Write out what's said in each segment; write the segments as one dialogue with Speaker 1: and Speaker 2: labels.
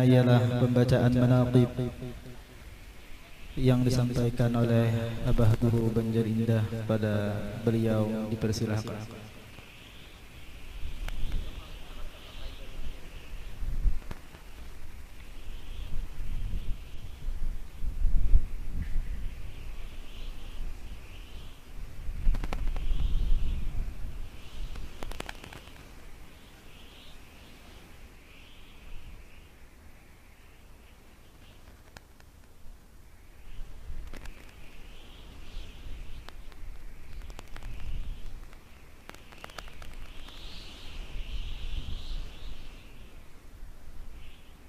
Speaker 1: ialah pembacaan manaqib yang disampaikan oleh Abah Guru Banjar Indah pada beliau, dipersilahkan.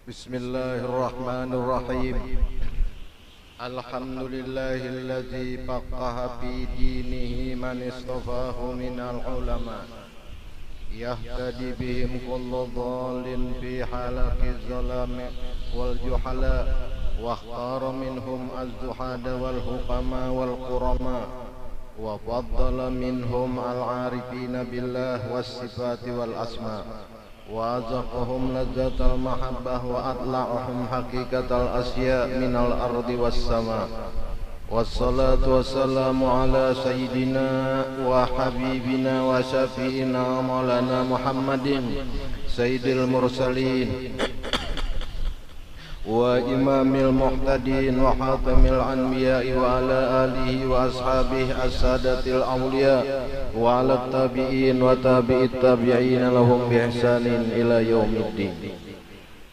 Speaker 2: Bismillahirrahmanirrahim. Alhamdulillahilladzi faqaha fi dinihi man istafahu minal ulama yahtadi bihim kullu dhalin fi halaqiz zalami wal juhala wa ikhtara minhum az-zuhada wal hukama wal qurama wa faddala minhum al-arifina billah was sifati wal asma wa azaqahum lazzatal mahabbah wa atla'ahum haqiqatal asya minal ardi was sama. Wassalatu wassalamu ala sayyidina wa habibina wa syafi'ina maulana Muhammadin sayyidil mursalin wa imamil muhtadin wa hatamil anbiya'i wa ala alihi wa ashabihi as-sadatil awliya wa ala tabi'in wa tabi'it tabi'in lahum bi ihsanin ila yaumiddin.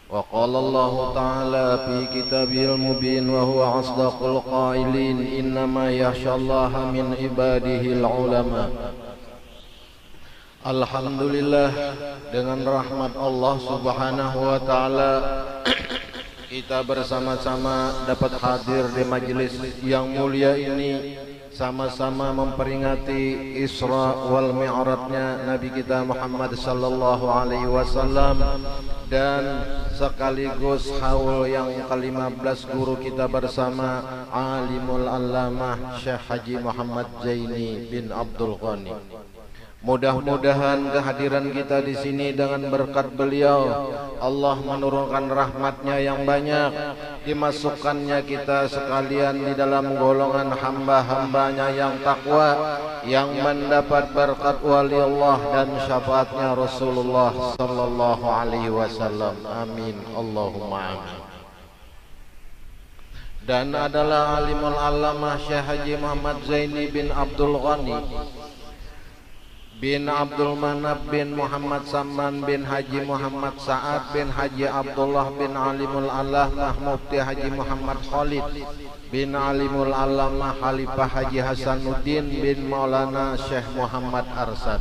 Speaker 2: Wa qala Allah ta'ala fi kitabihil mubin wa huwa asdaqul qailin innama yakhshallaha min ibadihil ulama. Alhamdulillah, dengan rahmat Allah subhanahu wa ta'ala kita bersama-sama dapat hadir di majelis yang mulia ini, sama-sama memperingati Isra wal Mi'rajnya Nabi kita Muhammad sallallahu alaihi wasallam, dan sekaligus haul yang ke-15 guru kita bersama Alimul Allamah Syekh Haji Muhammad Zaini bin Abdul Ghani. Mudah-mudahan kehadiran kita di sini dengan berkat beliau, Allah menurunkan rahmatnya yang banyak, dimasukkannya kita sekalian di dalam golongan hamba-hambanya yang takwa, yang mendapat berkat wali Allah dan syafaatnya Rasulullah sallallahu alaihi wasallam. Amin, Allahumma amin. Dan adalah Alimul Allamah Syekh Haji Muhammad Zaini bin Abdul Ghani bin Abdul Manab bin Muhammad Saman bin Haji Muhammad Sa'ad bin Haji Abdullah bin Alimul Allamah Mufti Haji Muhammad Khalid bin Alimul Allamah Khalifah Haji Hasanuddin bin Maulana Syekh Muhammad Arsad.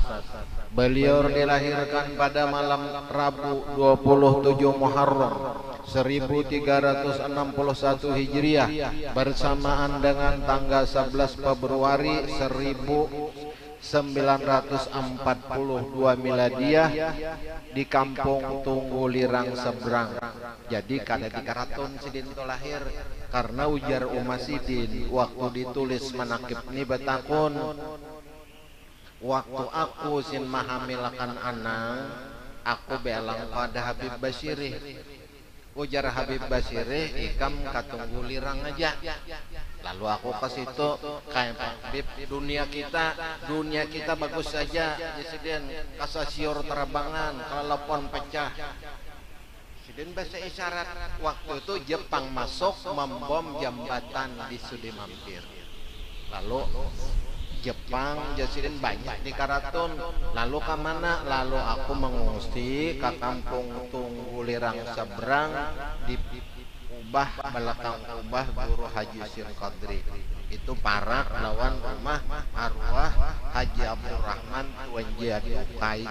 Speaker 2: Beliau dilahirkan pada malam Rabu 27 Muharram 1361 Hijriah bersamaan dengan tanggal 11 Februari 1942 Miladiyah di Kampung Tunggu Lirang Seberang. Jadi kada di Karaton sidin itu lahir, karena ujar Umasidin waktu ditulis manakib ini betakun, waktu aku sin mahamilakan anak aku belang pada Habib Basirih. Ujar Habib Basirih, ikam katunggu lirang aja. Lalu aku ke situ, kayak Pak Habib, dunia kita bagus saja. Presiden kasasior terbangan, telepon pecah. Presiden bahasa isyarat. Waktu itu Jepang masuk membom jembatan di Sudimampir. Lalu Jepang Jasiden banyak di Karaton. Lalu ke mana? Lalu aku mengungsi ke Kampung Tunggu Lirang Seberang di belakang ubah Guru Haji Sir Qadri. Itu parak lawan rumah arwah Haji Abdurrahman Tuan Jadu Kai.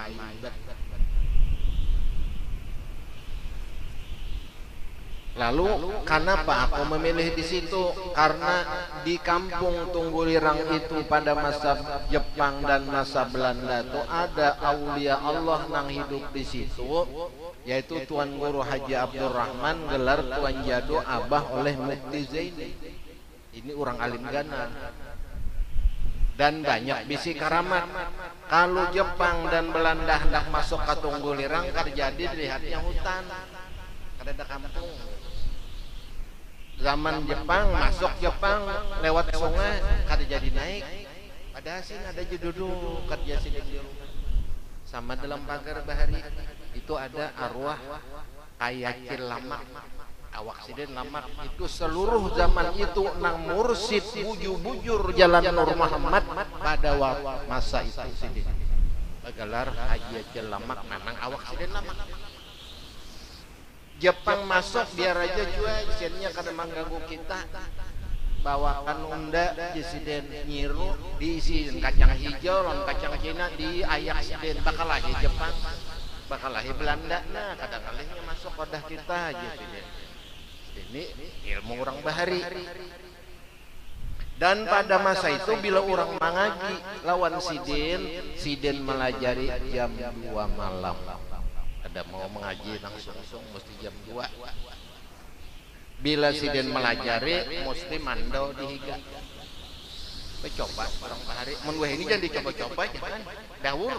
Speaker 2: Lalu kenapa aku memilih di situ? Karena di Kampung Tunggu Lirang itu pada masa Jepang dan masa Belanda itu ada aulia Allah yang hidup di situ, yaitu Tuan Guru Haji Abdurrahman, gelar Tuan Jadu Abah oleh Mufti Zaini. Ini orang alim gana dan banyak bisi karamat. Kalau Jepang dan Belanda hendak masuk ke Tunggu Lirang, terjadi dilihatnya hutan. kada kampung. Zaman Jepang masuk Jepang lewat sungai kada jadi naik. Padahal sih ada duduk kerja sini di rumah. Sama dalam pagar bahari itu ada arwah Kayakil Lamak, awak siden Lamak itu seluruh zaman itu nang mursid bujur-bujur jalan Nur Muhammad pada masa itu siden. Gelar Haji Akil Lamak memang awak siden Lamak. Jepang masuk biar aja cuy, sennya kada mengganggu kita. Bawakan unda jesiden nyiru diisi kacang hijau lawan kacang Cina di ayak siden bakal lagi Jepang bakal lagi Belanda nah kadang-kadangnya masuk kodah kita jesiden ini ilmu orang bahari. Dan pada masa itu bila orang mengaji lawan siden melajari jam 2 malam. Ada mau mengaji langsung mesti jam 2. Bila siden melajari mesti mandau dihiga. Coba orang bahari mun weh ini jangan dicoba-coba jangan daur.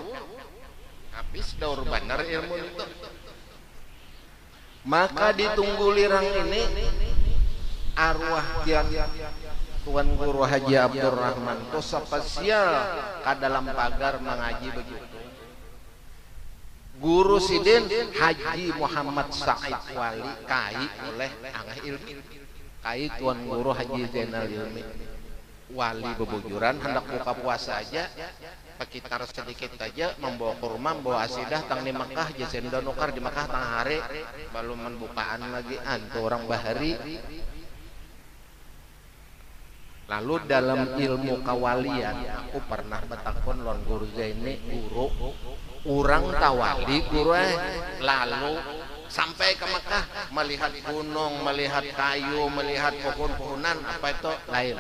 Speaker 2: Habis daur benar ilmu itu. Maka ditunggu lirang ini arwah kian Tuan Guru Haji Abdurrahman itu spesial ke dalam pagar mengaji begitu. Guru Sidin Haji Muhammad Said Wali kai oleh angah ilmi kai Tuan Guru Haji Zainal Ilmi Wali bebujuran hendak buka puasa aja sekitar sedikit aja membawa kurma membawa asidah tang di Mekah jasenda nukar di Mekah tang hari belum membukaan lagi antu orang bahari. Lalu dalam ilmu kawalian aku pernah bertakon lawan Guru Zaini guru orang tawali guru lalu sampai ke Mekah melihat gunung, melihat kayu, melihat pohon-pohonan apa itu lain.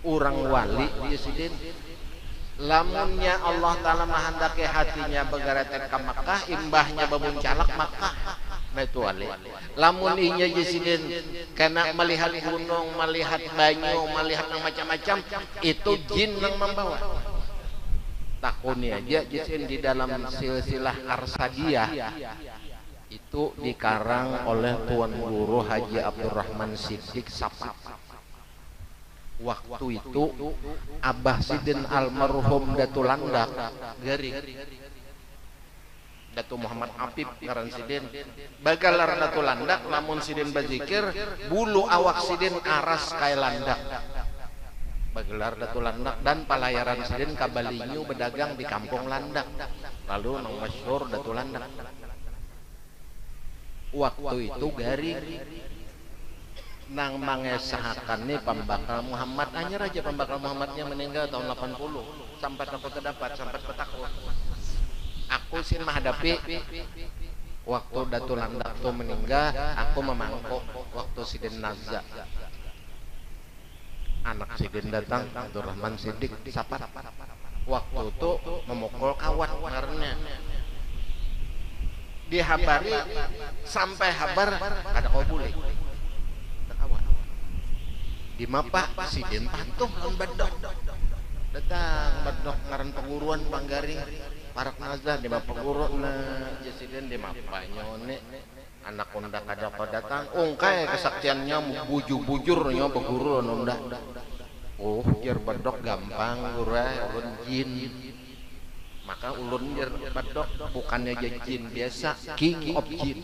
Speaker 2: Orang wali di sidin lamunnya Allah Ta'ala menghendaki hatinya begaretek ke Mekah imbahnya bebuncalak Mekah nah itu wali. Lamun inya jesiden karena melihat gunung, melihat banyu, melihat macam-macam itu jin yang membawa. Takuni aja jesiden di dalam silsilah Arsadiyah itu dikarang oleh Tuan Guru Haji Abdurrahman Siddiq Sapat. Waktu itu Abah Sidin almarhum Datu Landak garing Datu Muhammad Apip ngaran Sidin bagalar Datu Landak namun Sidin bazikir bulu awak Sidin aras kaya landak bagalar Datu Landak dan pelayaran Sidin kabalinyu berdagang di kampung Landak lalu nang masyhur Datu Landak. Waktu itu garing nang mangesahakan nih pembakal Muhammad hanya raja pembakal Muhammadnya meninggal tahun 80 sampai aku terdapat sampai petakut aku sih menghadapi waktu Datu Landak tuh meninggal aku memangkok waktu Sidin Nazza anak Sidin datang Abdurrahman Siddiq Sapat waktu itu memukul kawat karena dihabari sampai habar ada kobule di mapa Sidin pantuh kan bedok datang bedok ngaran penguruan Manggaring parak nazah di mapa pengurun Sidin di mapa nyone anak undak ada datang ungkai kesaktiannya bujur-bujur nyo beguru undak oh jer bedok gampang gurai ulun jin maka ulun jer bedok bukannya jin biasa king of jin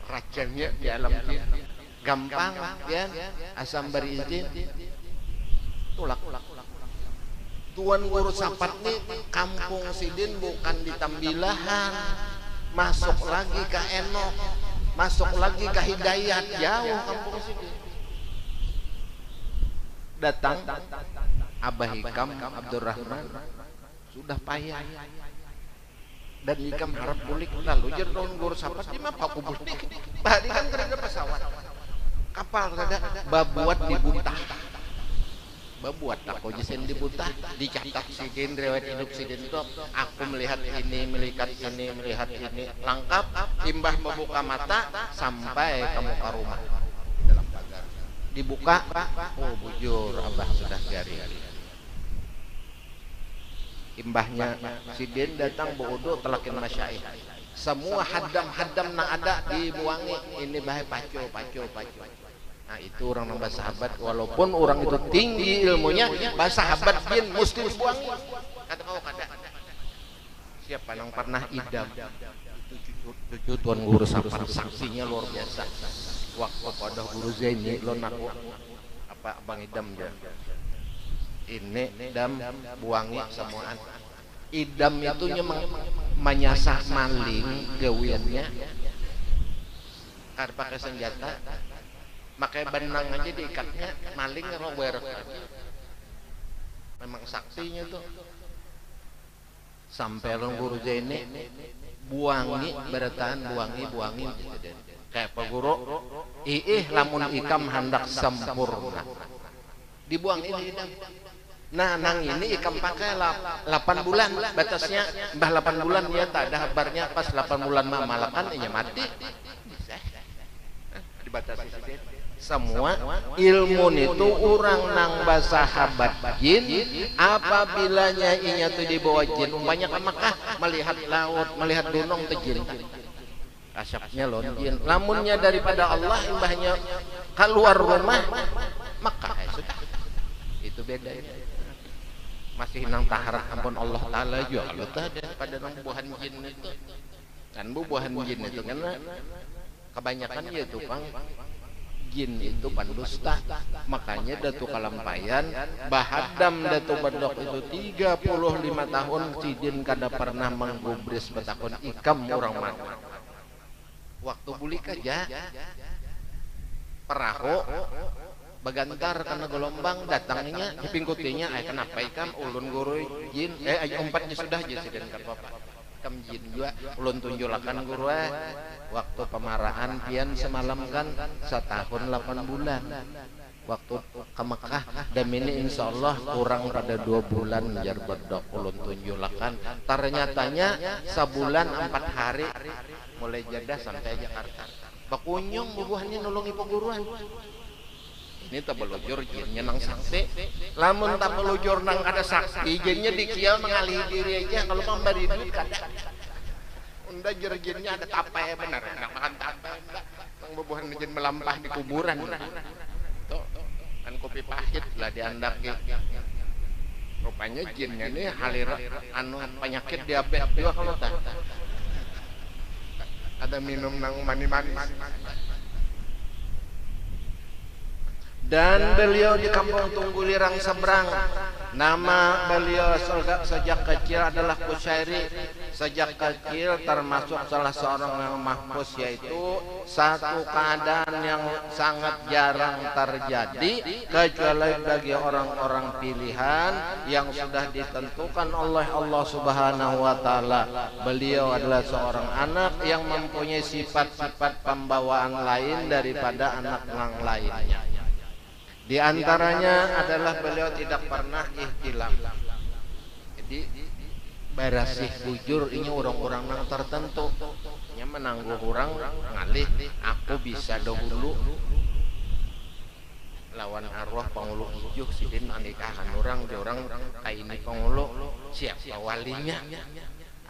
Speaker 2: rajanya di alam jin gampang ya asam berizin tulak Tuan Guru Sapat nih kampung Sidin bukan di Tambilahan masuk lagi ke Enok masuk lagi ke Hidayat jauh kampung Sidin datang Abah Hikam Abdurrahman sudah payah dan Hikam harap bulik lalu jer Tuan Guru Sapat di mapa aku bulik bahari kan kerja pesawat kapal kada babuat dibuntah babuat aku jesen dibuntah dicatat Sidin riwayat hidup Sidin itu aku melihat ini melihat ini lengkap imbah membuka mata sampai ke muka rumah dalam pagar dibuka oh bujur Abah sudah garing imbahnya Sidin datang berwudu telakin masyaikh Semua hadam-hadam na ada dibuangi, ini bahaya pacu. Nah itu orang nambah sahabat, walaupun orang itu tinggi ilmunya, bahasa sahabat jin mesti dibuangi. Kata kau kada. Siapa yang pernah idam? Itu cucu tuan guru Sapar, saksinya luar biasa. Waktu pada guru Zaini lo naku apa abang idam dia. Ini dam buangi semuaan. Idam itu menyasar maling gawiannya. Karena pakai senjata, pakai benang aja diikatnya, maling rober. Memang saktinya tuh. Sampai orang guru Zaini buangi bertahan buangi kayak Pak Guru lamun ikam hendak sempurna dibuangi di idam. Nah nang ini ikam pakai 8 bulan batasnya, mbah 8 bulan ya tak ada kabarnya, pas 8 bulan malakan ini mati dibatasi semua ilmu itu orang nang sahabat jin apabila inya tuh dibawa jin umpamanya ke Makkah melihat laut melihat gunung tuh jin asyapnya lon jin lamunnya daripada Allah imbahnya keluar rumah Makkah sudah itu beda masih nang taharap ampun Allah Ta'ala juga kalau tak ada pada nang buahan jin itu kan buahan jin itu karena kebanyakan yaitu pang jin itu pandusta, makanya Datu Kalampayan bahadam Datu Bedok itu 35 tahun sidin kada pernah menggubris betakon ikam orang mana waktu bulik aja perahu bagantar karena gelombang datangnya dipingkutinya kenapa ikam ulun guru jin umpatnya sudah aja sidin kada apa kam jin juga ulun tunjulakan guru waktu pemarahan pian semalam kan 1 tahun 8 bulan waktu ke Mekah dan ini insya Allah kurang pada 2 bulan jar bedok ulun tunjulakan ternyatanya sebulan 4 hari mulai Jeddah sampai Jakarta bakunyong bubuhannya nolongi peguruan ini tak belujur jinnya nang sakti lamun tak belujur nang ada sakti jinnya dikial mengalih diri aja kalau memberi duit kada unda jinnya ada tapai benar nggak makan tapai nang bubuhan jin melampah di kuburan tuh kan kopi pahit lah diandak rupanya jinnya nih halira anu penyakit diabetes juga kalau tak ada minum nang manis dan beliau di kampung Tunggulirang seberang nama beliau sejak kecil adalah Kusyairi sejak kecil termasuk salah seorang yang mahfuz yaitu satu keadaan yang sangat jarang terjadi kecuali bagi orang-orang pilihan yang sudah ditentukan oleh Allah Subhanahu wa Ta'ala. Beliau adalah seorang anak yang mempunyai sifat-sifat pembawaan lain daripada anak yang lainnya. Di antaranya adalah beliau tidak pernah ihtilam. Jadi barasih bujur ini orang-orang yang tertentu nya menangguh orang ngalih aku bisa dahulu lawan arwah pengulu ijuh sidin anikahan orang kayak ini pengulu siapa walinya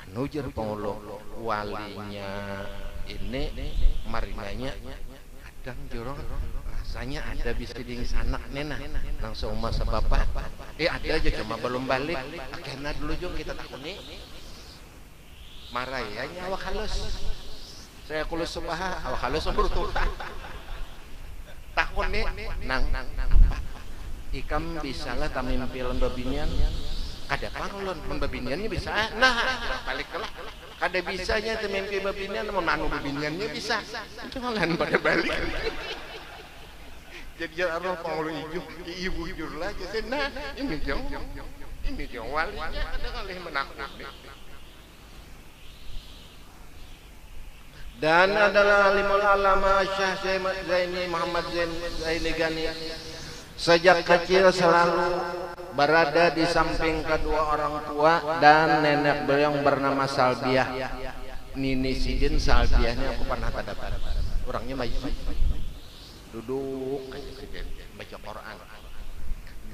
Speaker 2: anu jer pengulu walinya ini marinanya kadang jorong rasanya ada bisa di sana nena langsung masa bapak ada aja cuma belum balik karena dulu jong kita takuni marah ya awak halus saya kulus subaha awak halus bertuta takuni nang ikam bisa lah tamimpil babinian kada parlon babiniannya bisa nah balik lah kada bisanya tamimpi babinian mau babiniannya bisa itu malahan pada balik jadi arwah pengulu ibu jujur lagi nah ini jong walinya ada kali menakutkan dan adalah alimul alama Syekh Zaini Muhammad Zaini Gani sejak kecil selalu berada di samping kedua orang tua dan nenek beliau yang bernama Salbiah Nini Sidin. Salbiahnya aku pernah dapat orangnya maju duduk aja baca Quran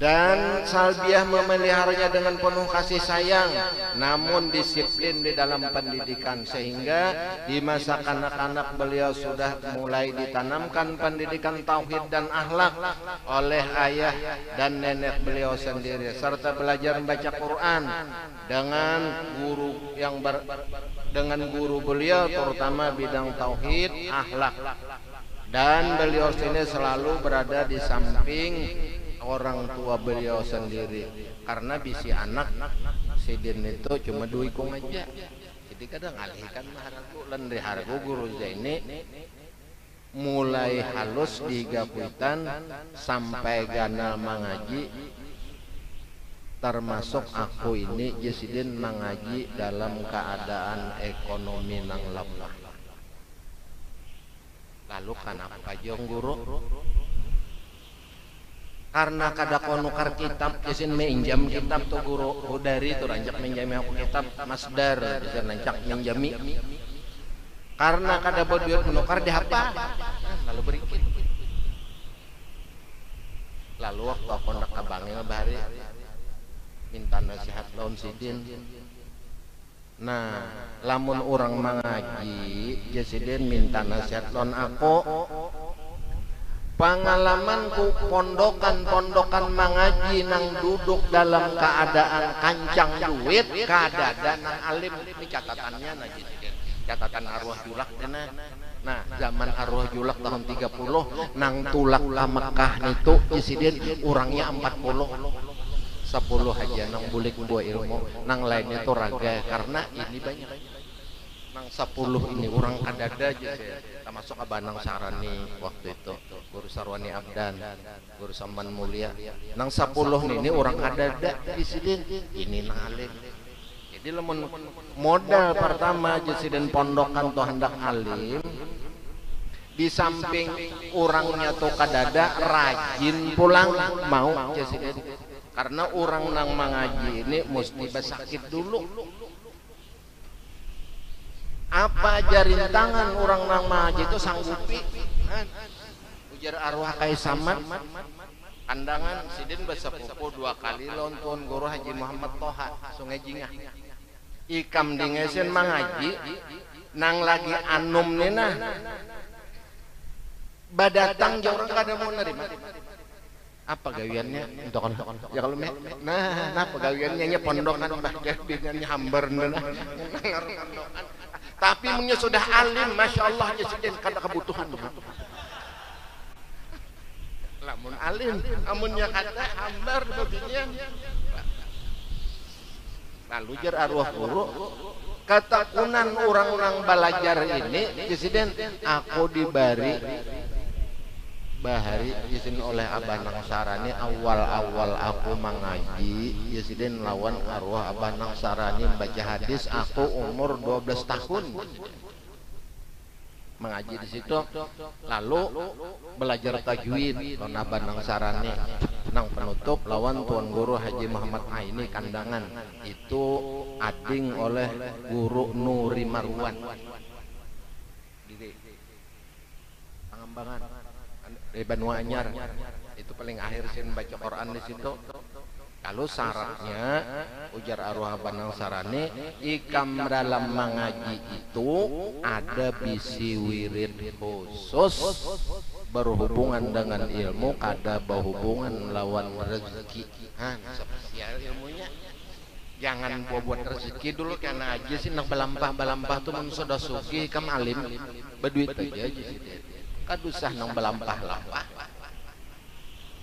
Speaker 2: dan salbiah memeliharanya dengan penuh kasih sayang, namun disiplin di dalam pendidikan, sehingga di masa kanak-kanak beliau sudah mulai ditanamkan pendidikan tauhid dan akhlak oleh ayah dan nenek beliau sendiri, serta belajar membaca Quran dengan guru beliau, terutama bidang tauhid, akhlak. Dan beliau sini selalu berada di samping orang tua beliau sendiri, karena bisi anak sidin itu cuma duikung aja, jadi kadang alihkan maharaku lan haraku guru Zaini mulai halus di gapuitan sampai ganal mengaji, termasuk aku ini jasidin mengaji dalam keadaan ekonomi nang lemah. Lalu kenapa jong guru? Karena kada konukar kitab jasin minjam kitab tuh guru dari tuh rancak minjami aku kitab masdar bisa rancak minjami, karena kada bodiot menukar di apa lalu berikut. Lalu waktu aku nak abangnya bahari minta nasihat lawan sidin. Nah, lamun orang mengaji jasidin minta nasihat lawan aku. Pengalamanku pondokan mengaji nang duduk dalam keadaan kancang duit, kadada nang alim. Ini catatannya nah catatan arwah julak dena. Nah, zaman arwah julak tahun 30 nang tulak ka Mekah nitu jasidin orangnya 40. 10 aja nang bulik buah ilmu, nang lainnya tuh raga, karena ini banyak. Nang 10 ini orang kadada aja saya, termasuk Abanang Sarani waktu itu, Guru Sarwani Abdan, Guru Saman Mulia. Nang 10 ini orang kadada di sini, ini nang alim. Jadi lemon modal pertama jasiden pondokan tuh hendak alim. Di samping orangnya tuh kadada rajin pulang mau jasiden, karena orang nang mengaji ini mesti bersakit dulu. Apa jarintangan orang nang mengaji itu sanggupi ujar arwah kai saman kandangan sidin besepupu 2 kali lontun guru Haji Muhammad Toha Sungai Jingah ikam dingesen mengaji nang lagi anum nina badatang jauh orang kada mau nerima. Apa gawiannya untuk ya kalau nah pegawaiannya pondokan bahkan dengan hambar nah tapi punya sudah alim, masya Allah jasidin kada kebutuhan. Lamun alim, amunnya kada hambar baginya. Lalu jar arwah guru, ketekunan orang-orang belajar ini, jasidin aku dibari bahari izin oleh Abanang Sarani awal-awal aku mengaji jasidin lawan arwah Abanang Sarani baca hadis, aku umur 12 tahun mengaji di situ, lalu belajar tajwid lawan Abanang Sarani. Nang penutup lawan Tuan Guru Haji Muhammad Aini kandangan itu ading oleh Guru Nuri Marwan di Pangembangan di Banu Anyar, itu paling akhir sih baca Quran di situ. Kalau syaratnya ujar arwah Abanang Sarani, ikam dalam mengaji itu ada bisi wirid khusus berhubungan dengan ilmu, kada berhubungan lawan rezeki. Spesial ilmunya. Jangan buat rezeki dulu, karena aja sih nak balampah tuh mun sudah sugih kam alim berduit aja sih. Kadusah nang belampah-lampah.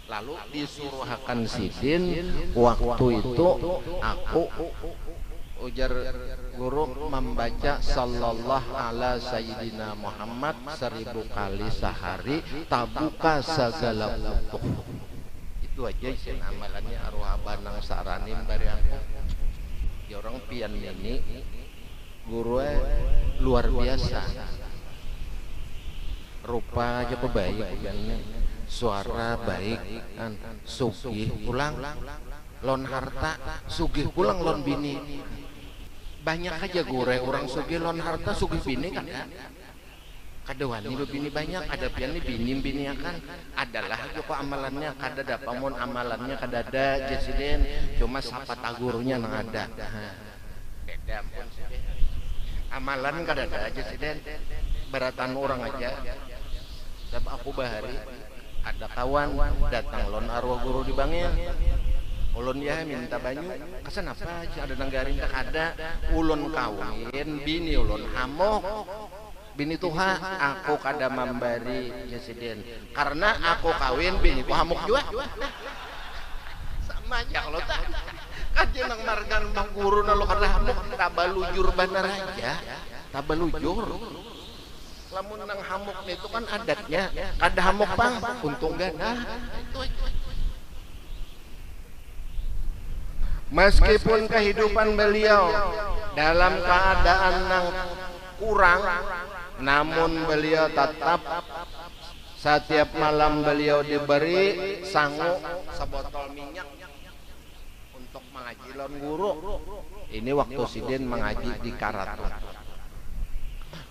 Speaker 2: Lalu disuruhkan sidin waktu itu aku ujar guru membaca sallallahu ala sayyidina Muhammad 1000 kali sehari, tabuka segala butuh. Itu aja sih amalannya arwah Abanang Sarani bari aku. Ya orang pian ini guru luar biasa. Rupa aja baik dan suara baik kan, sugih pulang lon harta, sugih pulang lon bini. Banyak aja gore orang sugih lon harta, sugih bini kan, kada wani bini banyak, ada pian ni bini akan adalah joko amalannya kada ada pamun amalannya kada ada jesiden cuma sapa tagurunya nang ada. Beda pun amalan kada ada jesiden beratan orang aja. Sebab aku bahari ada kawan datang lon arwah guru di bangnya. Ulun ya minta banyu, kesan apa aja ada nanggarin tak ada. Ulun kawin, bini ulun hamok, bini tuha, aku kada memberi jesiden. Karena aku kawin, bini ku hamok juga. Sama aja kalau tak. Kajian nang margan bang guru nalo kada hamok, tabalujur benar aja, tabalujur. Lamun nang hamok itu kan adatnya, kada hamok pang, untung gana. Itu aja. Meskipun kehidupan beliau dalam keadaan yang kurang, namun beliau tetap setiap malam beliau diberi sangu sebotol minyak untuk mengaji lawan guru. Ini waktu sidin mengaji di Karaton.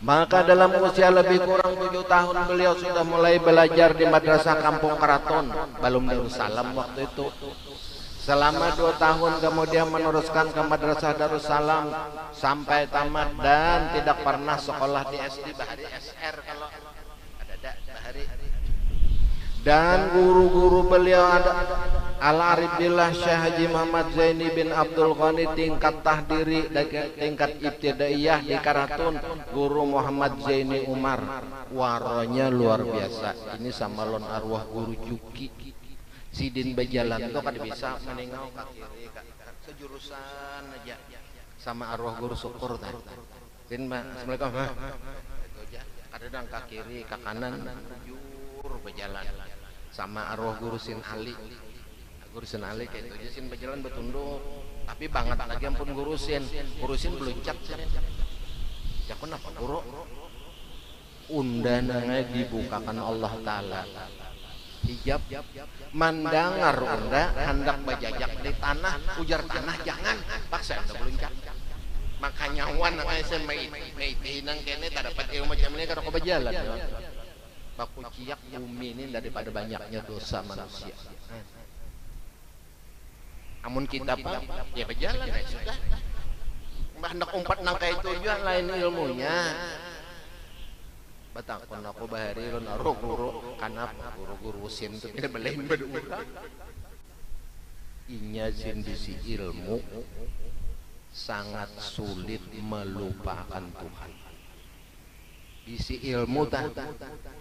Speaker 2: Maka dalam usia lebih kurang 7 tahun beliau sudah mulai belajar di madrasah kampung Karaton, belum Darussalam waktu itu. Selama 2 tahun kemudian meneruskan ke Madrasah Darussalam sampai tamat dan tidak pernah sekolah di SD Bahari SR kalau ada Bahari. Dan guru-guru beliau ada Al-Arif Billah Syekh Haji Muhammad Zaini bin Abdul Ghani tingkat tahdiri dan tingkat ibtidaiyah di Karatun, guru Muhammad Zaini Umar. Waronya luar biasa. Ini sama lon arwah guru Juki. Sidin berjalan tuh kada bisa menengok ke kiri sejurusan aja sama arwah guru syukur tadi. Din assalamualaikum itu aja kada dang ke kiri ke kanan jujur berjalan sama arwah guru Sin Ali. Guru Sin Ali kayak itu aja sin berjalan betunduk tapi banget lagi ampun guru Sin beluncak. Ya kenapa guru? Undangannya dibukakan Allah Ta'ala. Hijab mandangar unda hendak bajajak di tanah ujar tanah jangan paksa anda beluncak makanya wan saya meitinang kene tak dapat ilmu macam ini kalau kau berjalan baku ciak bumi ini daripada banyaknya dosa manusia. Amun kita pak ya berjalan ya sudah hendak umpat nangka itu juga lain ilmunya. Batakon aku bahari lon aro guru kanapa guru sin itu tidak boleh berurang. Inya sendisi ilmu sangat sulit melupakan Tuhan. Isi ilmu tak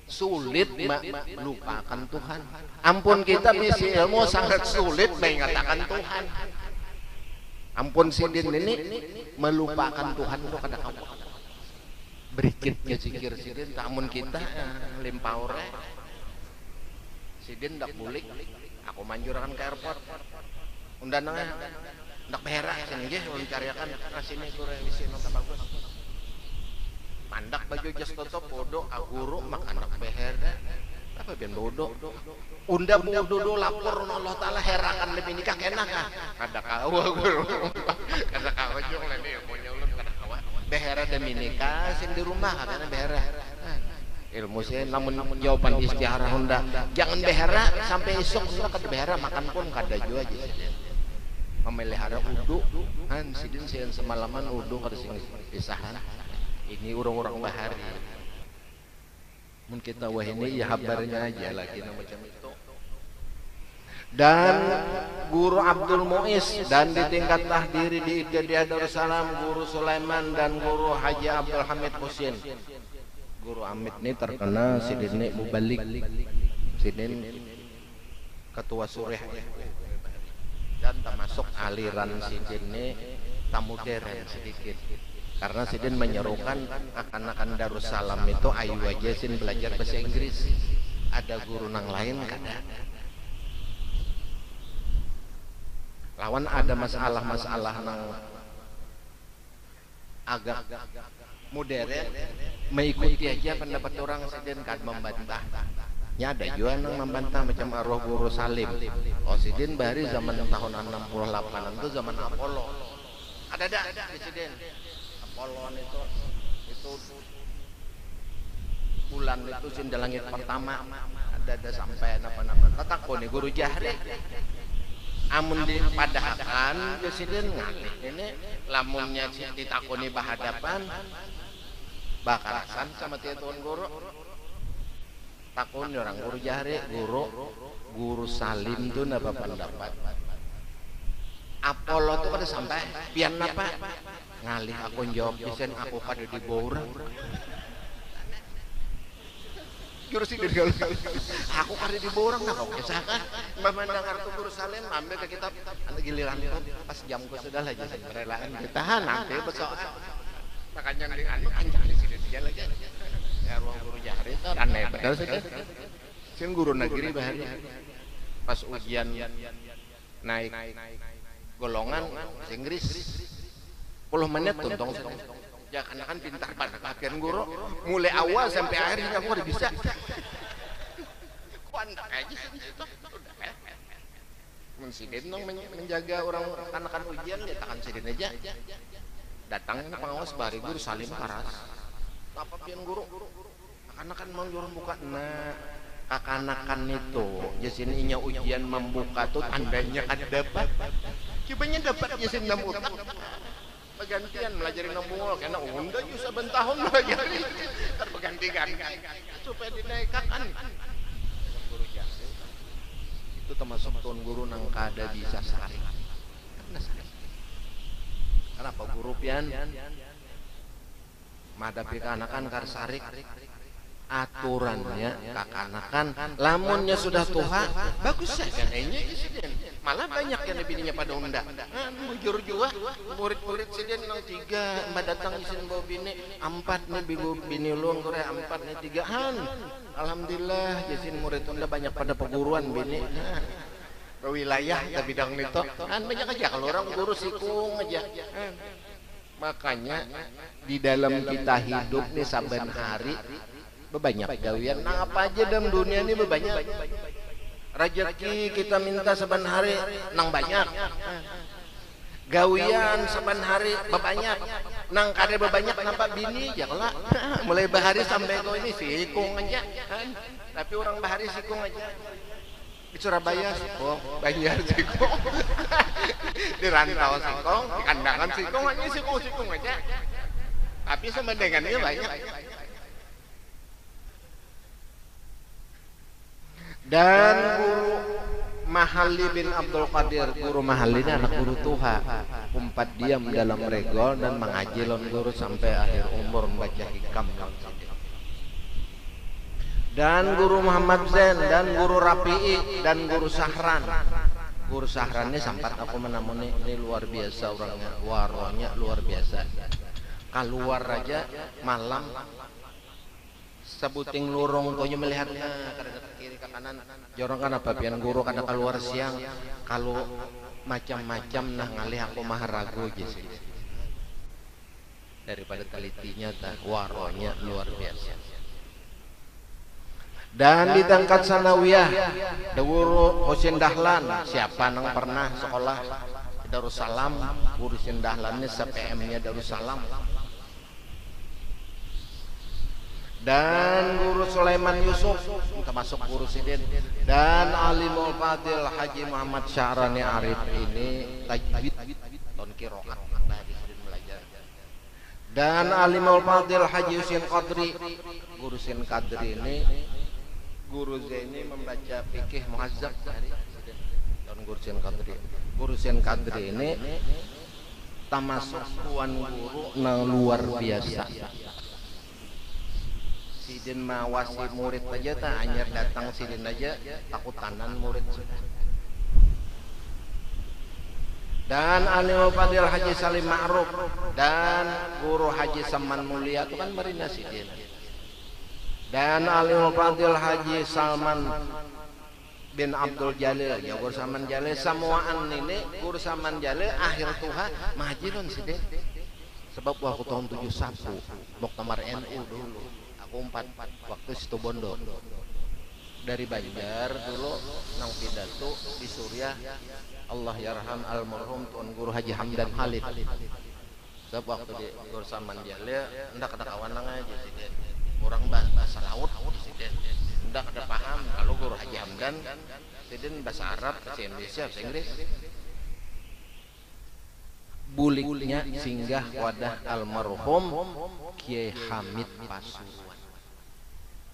Speaker 2: sulit melupakan Tuhan. Ampun kita bisi ilmu sangat sulit mengatakan Tuhan. Ampun sidin ini melupakan Tuhan itu kada kawan. Berikit ke zikir sidin tamun kita limpaure sidin ndak bulik aku manjurkan ke airport undangannya ndak berak sini ge ulun cariakan ka sini ku revisi nota bagus mandak baju jas toto bodoh aguru maka ndak behera apa bian bodoh unda bodoh lapor Allah Taala herakan lebih nikah enak kada kawa guru kada kawa jeung leni ilmunya ulun kada kawa behera demi nikah sin di rumah karena behera ilmu saya namun jawaban istiharah Honda jangan behera sampai esok sudah kada behera makan pun kada jua aja memelihara udu kan sidin saya semalaman udu kada sing pisahan ini urang-urang bahari mun kita wah ini ya habarnya aja lagi macam itu. Dan guru Abdul Muiz dan di tingkat tahdiri di Ibtidaiyah Darussalam guru Sulaiman dan guru Haji Abdul Hamid Husin. Guru Hamid ini terkenal sidin mubalik, sidin ketua sureh dan termasuk aliran sidin tamuderen sedikit karena sidin menyerukan akan Darussalam itu ayu aja sin belajar bahasa Inggris ada guru nang lain kada lawan ada masalah-masalah nang agak modern mengikuti aja pendapat orang sidin kad membantah nya ada juga nang membantah macam arwah guru Salim sidin bahari zaman tahun 68 itu zaman Apollo ada sidin Apollo itu bulan itu sin di langit pertama ada sampai napa-napa tatakoni guru jahri amun dipadahakan presiden ngalih ini lamunnya ditakoni bahadapan bakarasan sama tuan guru takon orang guru jahri guru salim tuh napa pendapat Apollo tuh kada sampai pian napa ngalih aku jawab pisen aku kada di bawah guru sidir aku kada di bawah nah kau kisahkan memandang kartu guru salim ambil ke kitab anak giliran itu pas jamku sudah lah jadi perelaan ditahan nanti besok makanya di anu anjang di sini dia lagi ya ruang guru jahri aneh betul sih sin guru negeri bahari pas ujian naik golongan bahasa Inggris 10 menit tuntong ya karena kan pintar banget latihan guru mulai awal sampai akhirnya aku udah bisa kuantak aja sih Sidin dong menjaga orang anak-anak ujian dia takan Sidin aja datang pengawas bari guru salim paras apa pian guru anak-anak mau jurus buka nah kakanakan itu jasin inya ujian membuka tuh tandanya ada dapat cobanya dapat jasin namun pergantian melajari nomor karena unda juga saben tahun melajari terpergantikan supaya dinaikkan guru jasa itu termasuk tuan guru nang kada bisa saring kenapa guru pian madapi kanakan kar sarik aturannya kakanakan lamunnya sudah tuha bagus saja malah banyak yang bininya pada unda bujur juga murid-murid sidin nang 3 mbak datang isin bawa bini 4 nih bini luang kore 4 nih 3an alhamdulillah jasin murid unda banyak pada perguruan bini wilayah ke bidang itu kan banyak aja kalau orang guru sikung aja makanya di dalam kita hidup nih saben hari bebanyak gawian nah apa aja dalam dunia ini bebanyak rezeki kita minta saben hari nang banyak gawian saben hari bebanyak nang kada bebanyak nampak bini ya kelak mulai bahari sampai kau ini sikung aja tapi orang bahari sikung aja di Surabaya sikung Banjar sikung di rantau sikung di kandangan sikung hanya sikung aja tapi semendengannya banyak dan guru Mahali bin Abdul Qadir guru Mahali ini anak guru Tuha umpat diam dalam regol dan mengaji lon guru sampai akhir umur membaca hikam dan guru Muhammad Zain dan guru Rafi'i dan guru Sahran ini sempat aku menamuni ini luar biasa orangnya waronya luar biasa keluar aja malam sebuting lurung kau melihatnya ke kiri ke kanan jorong kan apa pian guru kada keluar siang kalau macam-macam nah ngalih aku mah ragu aja sih daripada telitinya tak waronya luar biasa dan di tingkat sanawiyah guru Husin Dahlan siapa nang pernah sekolah Darussalam guru Husin Dahlan ini CPM-nya Darussalam dan guru Sulaiman Yusuf termasuk guru Sidin dan Alimul Fadil Haji Muhammad Syahrani Arif ini tajwid tahun kiroat belajar dan Alimul Fadil Haji Husin Qadri guru Husin Qadri ini guru Zaini membaca fikih muhazzab tahun guru Husin Qadri ini termasuk tuan guru yang luar biasa Sidin mawasi murid aja tak anyar datang Sidin aja takutanan murid sudah dan Alimul Fadil Haji Salim Ma'ruf dan guru Haji Saman Mulia itu kan Marina Sidin dan Alimul Fadil Haji Salman bin Abdul Jalil ya guru Saman Jalil semuaan ini guru Saman Jalil akhir tuha mahajilun Sidin sebab waktu tahun 71 Muktamar NU dulu aku 4 waktu situ Bondo dari Banjar dulu nang pidato di Suriah Allah yarham almarhum Tuan Guru Haji Hamdan Khalid sebab waktu di Guru Saman Jalil hendak ada kawan nang aja sih orang bahasa laut Sidin hendak ada paham. Kalau guru Haji Hamdan Sidin bahasa Arab, bahasa Indonesia, bahasa Inggris. Buliknya singgah wadah almarhum Kiai Hamid Pasuruan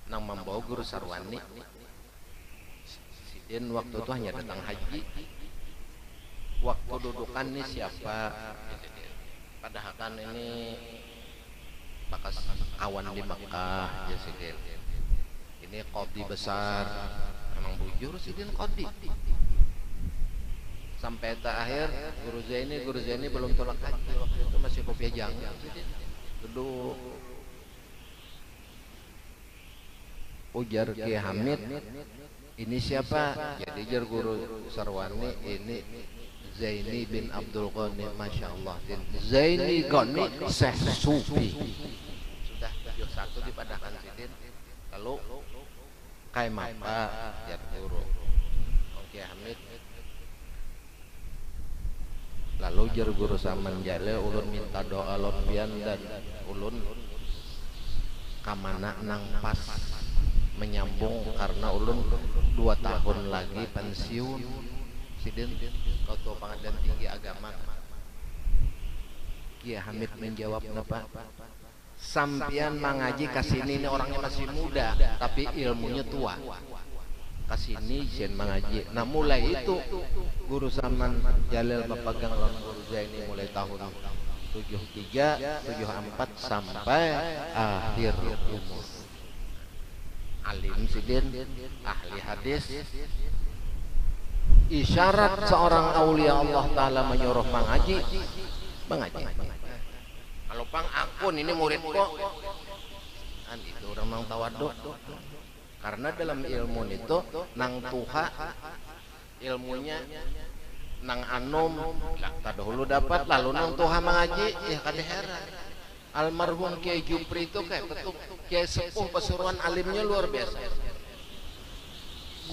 Speaker 2: nang membawa guru Sarwani. Sidin waktu itu hanya datang haji. Waktu dudukan nih siapa? Padahal kan ini bekas awan di Mekah ya Sidin. Ini qadi besar, memang bujur Sidin qadi. Sampai terakhir Guru Zaini belum tolak haji, waktu itu masih kopi jangan duduk. Ujar Kiai Hamid, ini siapa? Jadi jar Guru Sarwani, ini Zaini bin Abdul Ghani, Masya Allah. Zaini Ghani Syekh Sufi. Sudah 71 dipadahkan Sidin. Lalu Kai Mapa jar Guru Kiai Hamid. Lalu jar Guru Saman Jale, ulun minta doa lotbian dan ulun kamana nang pas menyambung karena ulun 2 tahun lagi pensiun Sidin Ketua Pengadilan Tinggi Agama. Kiai Hamid menjawab apa? Sampian mengaji kasini ini orangnya masih muda tapi ilmunya tua. Kasini sen mengaji. Nah mulai itu Guru Saman Jalil memegang lawan Guru Zaini mulai tahun 73, 74 sampai akhir umur. Alim Sidin, ahli hadis. Isyarat seorang aulia Allah Ta'ala menyuruh mengaji. Kalau pang akun ini murid kok kan itu orang nang tawaduk. Karena dalam ilmu itu nang tuha ilmunya nang anom tak dahulu dapat lalu nang tuha mengaji ya kada heran. Almarhum Kiai Jupri itu kayak betul Kiai sepuh Pasuruan, alimnya luar biasa.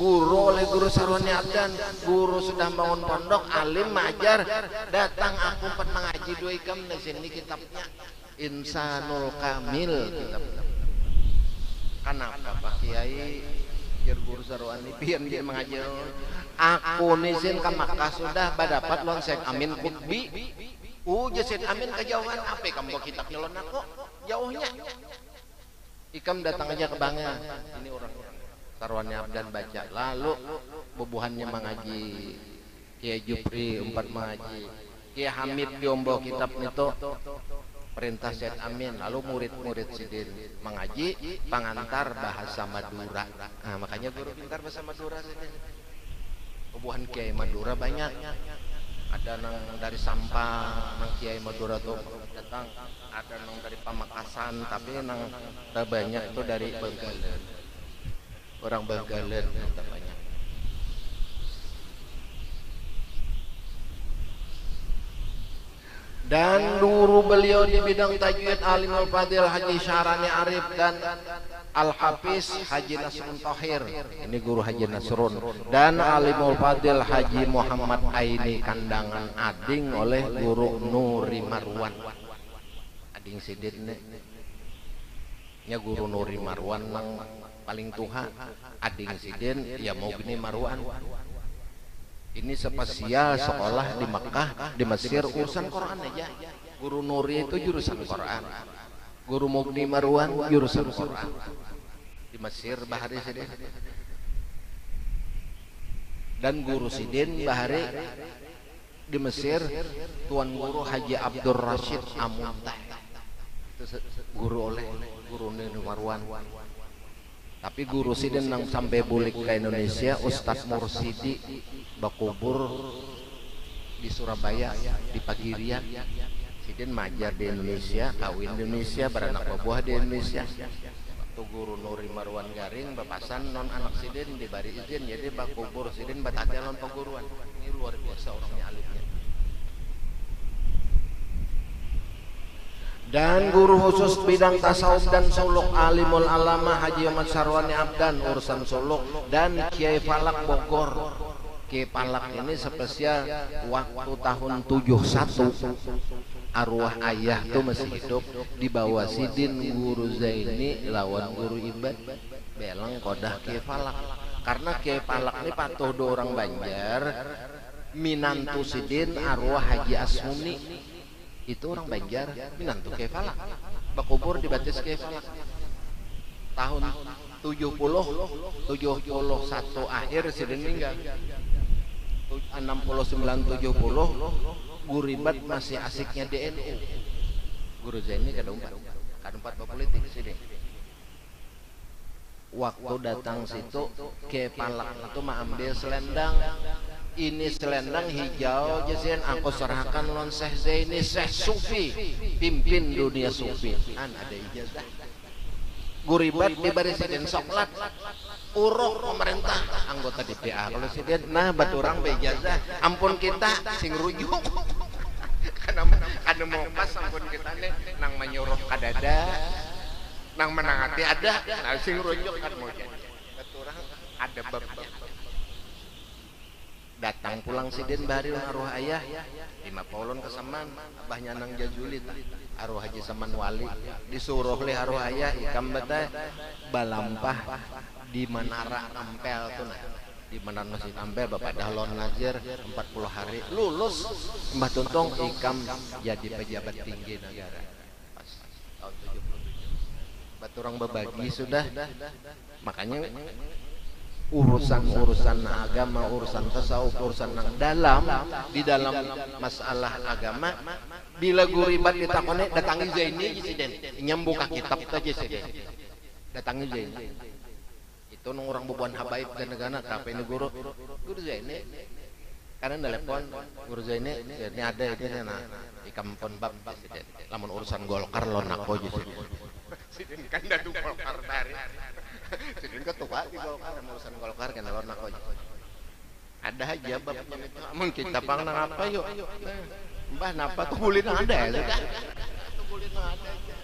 Speaker 2: Guru oleh Guru Sarwani Abdan, guru sudah bangun pondok, alim majar, datang aku pernah mengaji 2 ikam di sini kitabnya Insanul Kamil kitabnya. Kenapa Pak Kiai jar Guru Sarwani pian dia mengajar aku nisin ke Makkah sudah dapat lon Syekh Amin Qutbi. Syekh Amin kejauhan apa kamu bawa kitabnya lon aku jauhnya. Ikam datang aja ke Bangga. Ini orang-orang Sarwani Abdan baca. Lalu bubuhannya mengaji. Kiai Jupri 4 mengaji. Kiai Hamid diombo kitab itu perintah Syekh Amin. Lalu murid-murid Sidin mengaji pengantar bahasa Madura. Nah makanya guru pintar bahasa Madura Sidin. Bubuhan Kiai Madura banyak. Ada nang dari Sampang, nang Kiai Madura tuh datang. Ada nang dari Pamekasan, tapi nang banyak itu dari Banggalan. Orang Banggalan banyak. Dan guru beliau di bidang tajwid Alimul Fadil Haji Syarani Arif dan Al-Hafiz Haji Nasrun Tahir. Ini guru Haji Nasrun. Dan Alimul Fadil Haji Muhammad Aini Kandangan Ading oleh guru Nuri Marwan. Ading Sidin nya guru Nuri Marwan nang paling tuha. Ading Sidin ya mau gini Marwan. Ini spesial sekolah di Mekah, di Mesir urusan Quran aja. Guru Nuri itu jurusan Quran. Guru Mugni Marwan jurusan Quran. Di Mesir Bahari Sidin. Dan guru Sidin Bahari di Mesir Tuan Guru Haji Abdur Rashid Amuntah. Itu guru oleh guru Nuri Marwan. Tapi guru Sidin nang sampai bulik ke Indonesia Ustadz Mursidi bakubur di Surabaya di Pagirian. Sidin majar di Indonesia, kawin di Indonesia, beranak buah di Indonesia. Waktu guru Nuri Marwan Garing bapasan non anak Sidin dibari izin jadi bakubur Sidin batati non peguruan. Ini luar biasa orangnya alimnya. Dan guru khusus bidang tasawuf dan suluk Alimul Alama Haji Ahmad Sarwani Abdan urusan suluk. Dan Kiai Falak Bogor. Kiai Falak ini spesial waktu tahun 71 arwah ayah tuh masih hidup, dibawa sidin guru Zaini lawan guru Ibad belang kodah Kiai Falak. Karena Kiai Falak ini patuh do orang Banjar, minantu sidin arwah Haji Asmuni itu orang Banjar, minantu Kiai Falak, bakubur di batis Kiai Falak tahun 71 akhir sidin meninggal. 69-70 guru Ibad masih asiknya DNU, guru Zaini kada umpat politik sini. Waktu datang situ Kiai Falak itu mah ambil selendang, ini selendang hijau jasen aku serahkan lon Syekh Zaini, Syekh Sufi, pimpin dunia Sufi. Ada ijazah guru Ibad di barisiden soklat uruh pemerintah anggota DPA kalau sidin nah bat orang bejazah ampun kita sing rujuk karena mau pas ampun kita nih nang menyuruh kadada nang menangati ada nah sing rujuk kan mau jadi bat orang ada babnya. Datang pulang sidin bari arwah ayah 5 paulon kesaman abahnya nang jajulit arwah Haji Saman Wali disuruh leh arwah ayah ikam bata balampah di Menara Ampel tuh nah di Menara Masjid Ampel Bapak Dahlon Nazir 40 hari lulus Mbah Tuntong ikam jadi pejabat tinggi negara pas tahun 77 batu orang berbagi sudah. Makanya urusan agama, urusan tasawuf, urusan nang dalam di dalam masalah agama bila guru Ibad ditakoni datangi Zaini Jesiden nyambuka kitab aja Jesiden datangi Zaini itu nang orang bebuan habaib dan negara tapi ini guru Zaini karena telepon guru Zaini ini ada ini nah di kampung bab Jesiden lamun urusan Golkar lo nako Jesiden Jesiden kan dadu Golkar dari Sidin ketua di Golkar, urusan Golkar kan lo nak aja. Ada aja babnya itu. Mun kita pang nang apa yuk? Mbah napa tubulin ada ya sudah. Tubulin ada aja.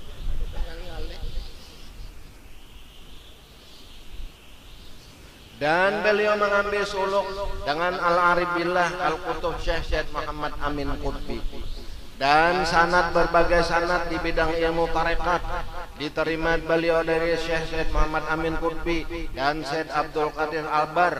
Speaker 2: Dan beliau mengambil suluk dengan Al-Arif Billah Al-Qutub Syekh Syed Muhammad Amin Qutbi. Dan sanad berbagai sanad di bidang ilmu tarekat diterima beliau dari Syekh Syed Muhammad Amin Qutbi dan Syed Abdul Qadir Albar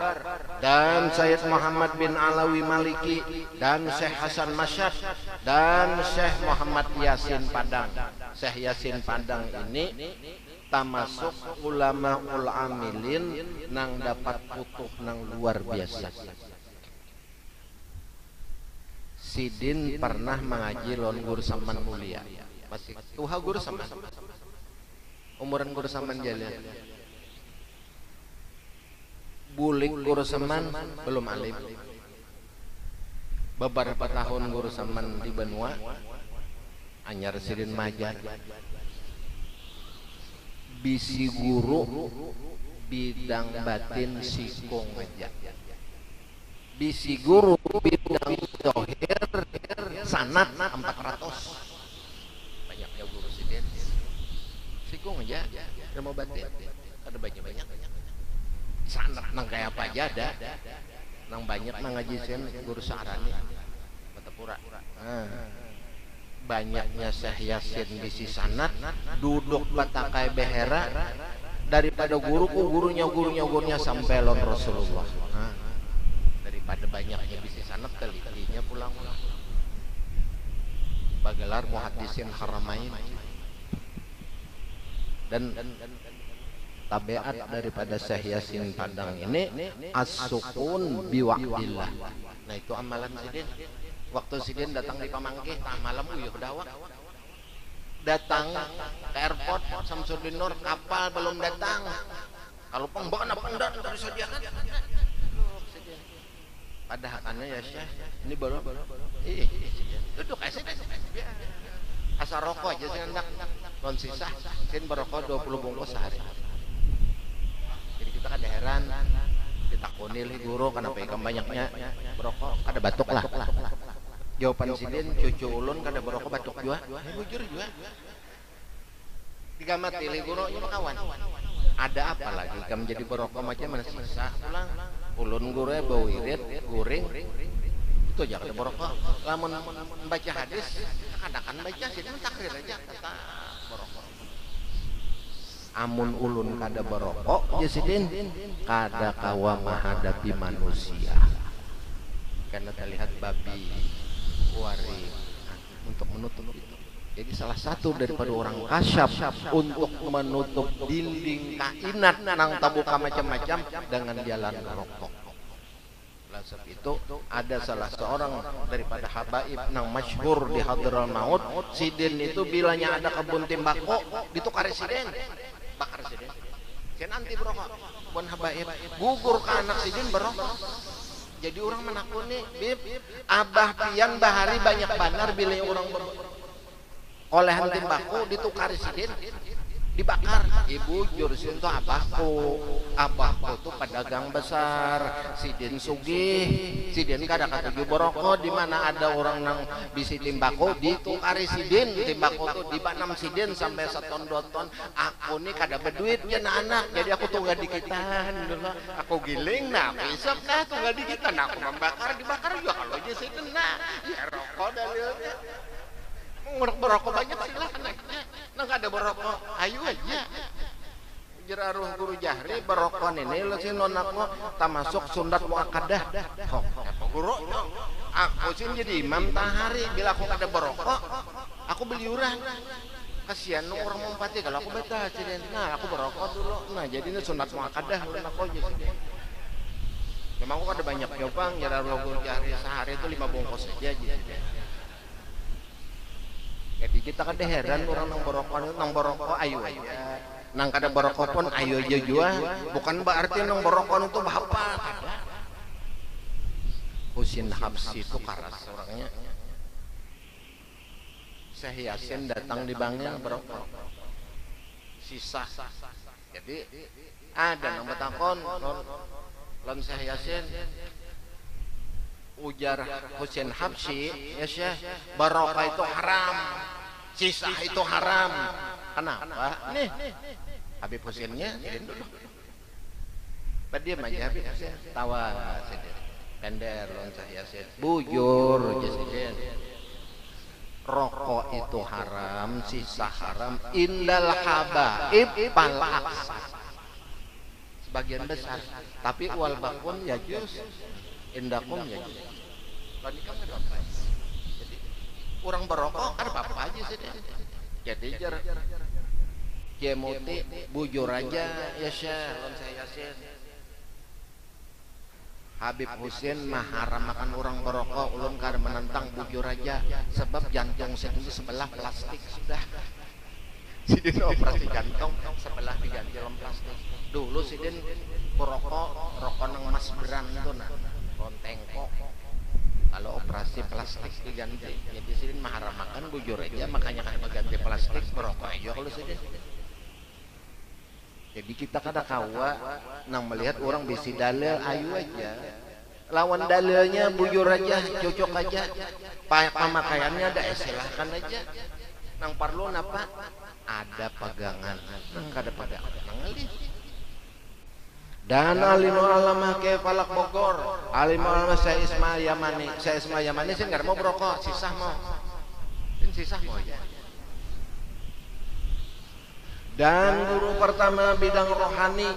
Speaker 2: dan Syed Muhammad bin Alawi Maliki dan Syekh Hasan Masyad dan Syekh Muhammad Yasin Padang. Syekh Yasin Padang ini termasuk ulama amilin nang dapat putuh nang luar biasa. Sidin pernah mengaji lon guru Saman mulia masih tuha guru Saman umuran guru Saman jalan bulik guru Saman belum alim beberapa tahun guru Saman di Benua anyar Sidin majar bisi guru bidang batin sikong aja bisi guru bidang dohir sanat 400 banyaknya guru Sidin sikung aja ilmu batin ada banyak sanat nang kayak apa aja ada nang banyak nang ngaji sen guru Sa'rani Batapura banyaknya Syekh Yasin bisi sanat duduk batakai behera daripada gurunya sampai lon Rasulullah pada banyaknya bisnis sanad telitinya pulang bagelar muhaddisin haramain dan tabiat daripada Syekh Yasin Padang ini as-sukun biwa'dillah. Nah itu amalan Sidin waktu Sidin datang di Pamangkih tah malam uyuh dawak datang ke airport Samsudin Nur kapal belum datang kalau pembawaan apa enggak disediakan pada hakannya ya Syekh ini baru duduk aja asal rokok aja sih hendak non sisa sin berokok 20 bungkus sehari jadi kita kan heran ditakuni li guru kenapa ikam banyaknya berokok ada batuk lah jawaban Sidin cucu ulun kada berokok batuk juga bujur juga digamati li guru ini kawan ada apa lagi kamu jadi berokok macam mana sisa pulang ulun guru bau irit guring Itu aja kada barokah. Lamun baca hadis kadang baca sih takrir aja kata barokah. Amun ulun kada barokok jasidin kada kawa menghadapi manusia. Karena terlihat babi wari untuk menutup itu. Jadi salah satu daripada orang kasyaf untuk menutup dinding kainat nang tabuka macam-macam dengan jalan rokok. Sebab itu ada salah seorang daripada habaib nang masyhur di Hadral Maut, sidin itu bilanya ada kebun tembakau ditukar sidin, bakar sidin. Kan anti berokok, bukan habaib, gugur ke anak sidin berokok. Jadi orang menakuni, bib, abah pian bahari banyak banar bila orang olehan tembakau ditukar sidin, dibakar. Ibu jurusin tuh abahku tuh pedagang besar, sidin sugih, sidin kada katuju boroko, di mana ada orang nang bisi tembakau ditukar sidin, tembakau tuh di 6 sidin sampai 1 ton 2 ton. Aku nih kada berduit ya anak, jadi aku tuh gak dikitan dulu. Aku giling nah besok nah tuh gak dikitan, aku membakar dibakar juga kalau aja sidin nah ya rokok dalilnya. Berokok banyak silahkan aja. Nah gak ada berokok, ayo aja. Jeraruh guru jahri berokok ini lo si nonakmu tak masuk sundat muakadah. Oh, apa guru? Aku sih jadi imam tahari bila aku kada berokok, aku beli urang. Kasihan orang mau empati kalau aku baca jadi. Nah aku berokok dulu. Nah jadi ini sundat muakadah aku aja sih. Memang aku ada banyak nyopang jeraruh guru jahri sehari itu 5 bungkus aja jadi. Jadi kita kada heran orang nang borokok ayo aja. Nang kada borokok pun ayo aja jua. Bukan berarti nang borokok itu apa. Husin Habsi itu karas orangnya. Syekh Yasin datang di banknya berokok. Sisa. Jadi ada nang betakon lon Syekh Yasin. Ujar Husin Habsi, ya Syekh, barokah itu haram, sisa itu haram. Kenapa? Nih, Habib Husinnya, sidin dulu. Diam aja Habib Husin, tawa sidin, pender lon saya sidin, bujur aja sidin. Rokok itu haram, sisa haram, indal habaib pal aksa. Sebagian besar, tapi wal bakun ya jus. Indakum ya. Kalau nikah nggak apa. Jadi orang berokok kan apa aja sih. Jadi jar kemuti bujur aja ya Syekh. Kalau saya Yasin. Habib Husin mah haram makan orang berokok. Ulun kada menentang bujur aja. Sebab jantung sendiri sebelah plastik sudah. Sidin operasi jantung sebelah diganti dalam plastik. Dulu sidin berokok rokok nang Mas Beran itu nah. Tengkok kalau operasi plastik diganti jadi sidin maharam makan bujur aja makanya kami ganti plastik berokok aja kalau sidin. Jadi kita kada kawa nang melihat orang bisi dalil ayo aja lawan dalilnya bujur aja cocok aja pemakaiannya ada silahkan aja nang perlu napa ada pegangan nang kada pegangan nang ngalih. Dan alimul alamah ke Falak Bogor, alimul alamah saya Ismail Yamani sih nggak mau berokok, sisah mau ya. Dan guru pertama bidang rohani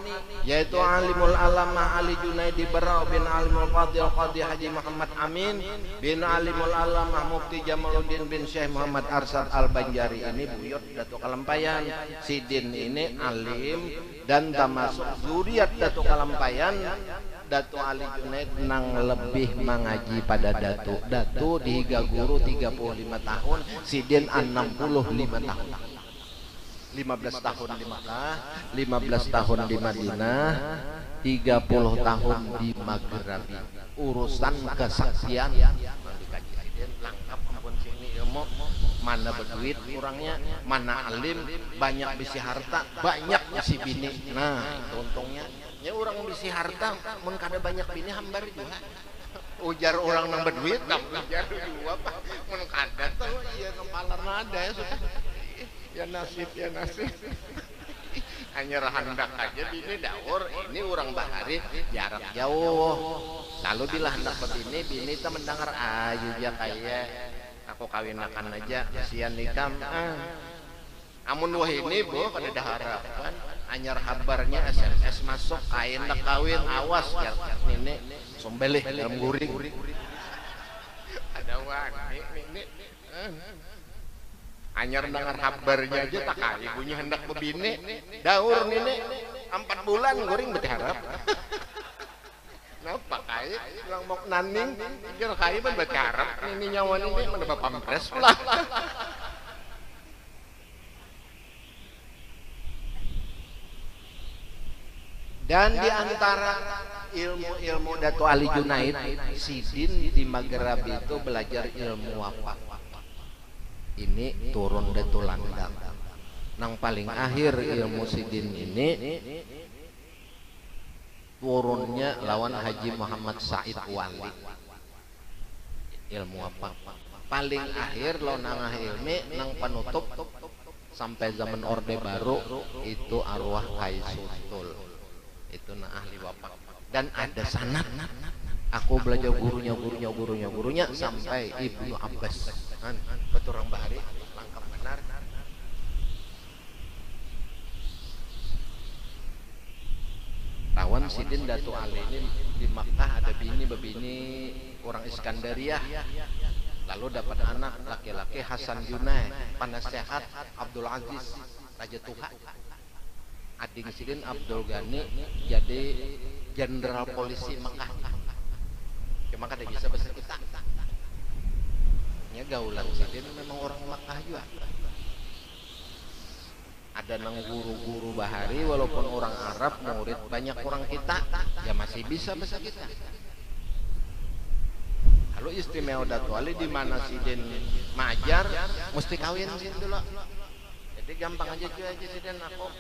Speaker 2: yaitu alimul alamah Ali Junaidi Barau bin alimul fadil Qadi Haji Muhammad Amin bin alimul alamah Mufti Jamaluddin bin Syekh Muhammad Arsad Al-Banjari. Ini buyut Datuk Kalampayan. Sidin ini alim dan termasuk zuriat Datuk Kalampayan. Datuk Ali Junaid nang lebih mengaji pada Datuk dihiga guru 35 tahun, Sidin 65 tahun. 15 tahun di Makkah, 15 tahun di Madinah, 30 tahun di Maghrabi. Urusan kesaksian lengkap ampun sini ilmu, mana berduit kurangnya, mana alim, banyak bisi harta, banyak bisi bini. Nah, itu untungnya. Ya orang bisi harta, mun kada banyak bini hambar juga. Ujar orang nang berduit, nang ujar juga apa? Mun kada tuh iya kepala nada ya sudah. Ya nasib hanya hendak aja ini daur ini orang bahari jarak jauh Lalu bila hendak bebini, bini itu mendengar ayu ya kayak aku kawinakan aja, kasihan nikam. Amun wah ini bu, kada ada harapan. Anyar kabarnya SMS masuk, kain nak kawin, awas ya ini sombelih dalam guring. Ada wang, ini. Anyar dengar kabarnya aja tak kali bunyi hendak bebini, daur ini 4 bulan guring berharap. Napa kaya bilang mau naning, kira kaya pun berharap ini nyawa ini mana pampres pula. Dan di antara ilmu-ilmu Dato Ali Junaid, Sidin di Maghrib itu belajar ilmu apa? Ini turun Dato Landang. Nang paling akhir ilmu Sidin ini turunnya lawan Haji Muhammad Said Wali. Ilmu apa? Paling akhir lo nangah ilmi nang penutup sampai zaman Orde Baru itu arwah Kai Sutul. Itu nah ahli wapak. Dan ada sanad. Aku belajar gurunya sampai Ibnu Abbas. Betul orang bahari lengkap benar. Lawan Sidin Dato Ali ini di Makkah ada bini orang Iskandariyah. Lalu dapat anak laki-laki Hasan Junaid, penasehat Abdul Aziz Raja Tuha. Adik Sidin Abdul Ghani jadi jenderal polisi Makkah. Cuma kada bisa bahasa kita. Nya gaulan Sidin memang orang Makkah juga. Ada nang guru-guru bahari walaupun orang Arab murid banyak orang kita ya masih bisa bahasa kita. Lalu istimewa Dato Ali di mana Sidin majar mesti kawin sih dulu. Jadi gampang aja cuy aja Sidin aku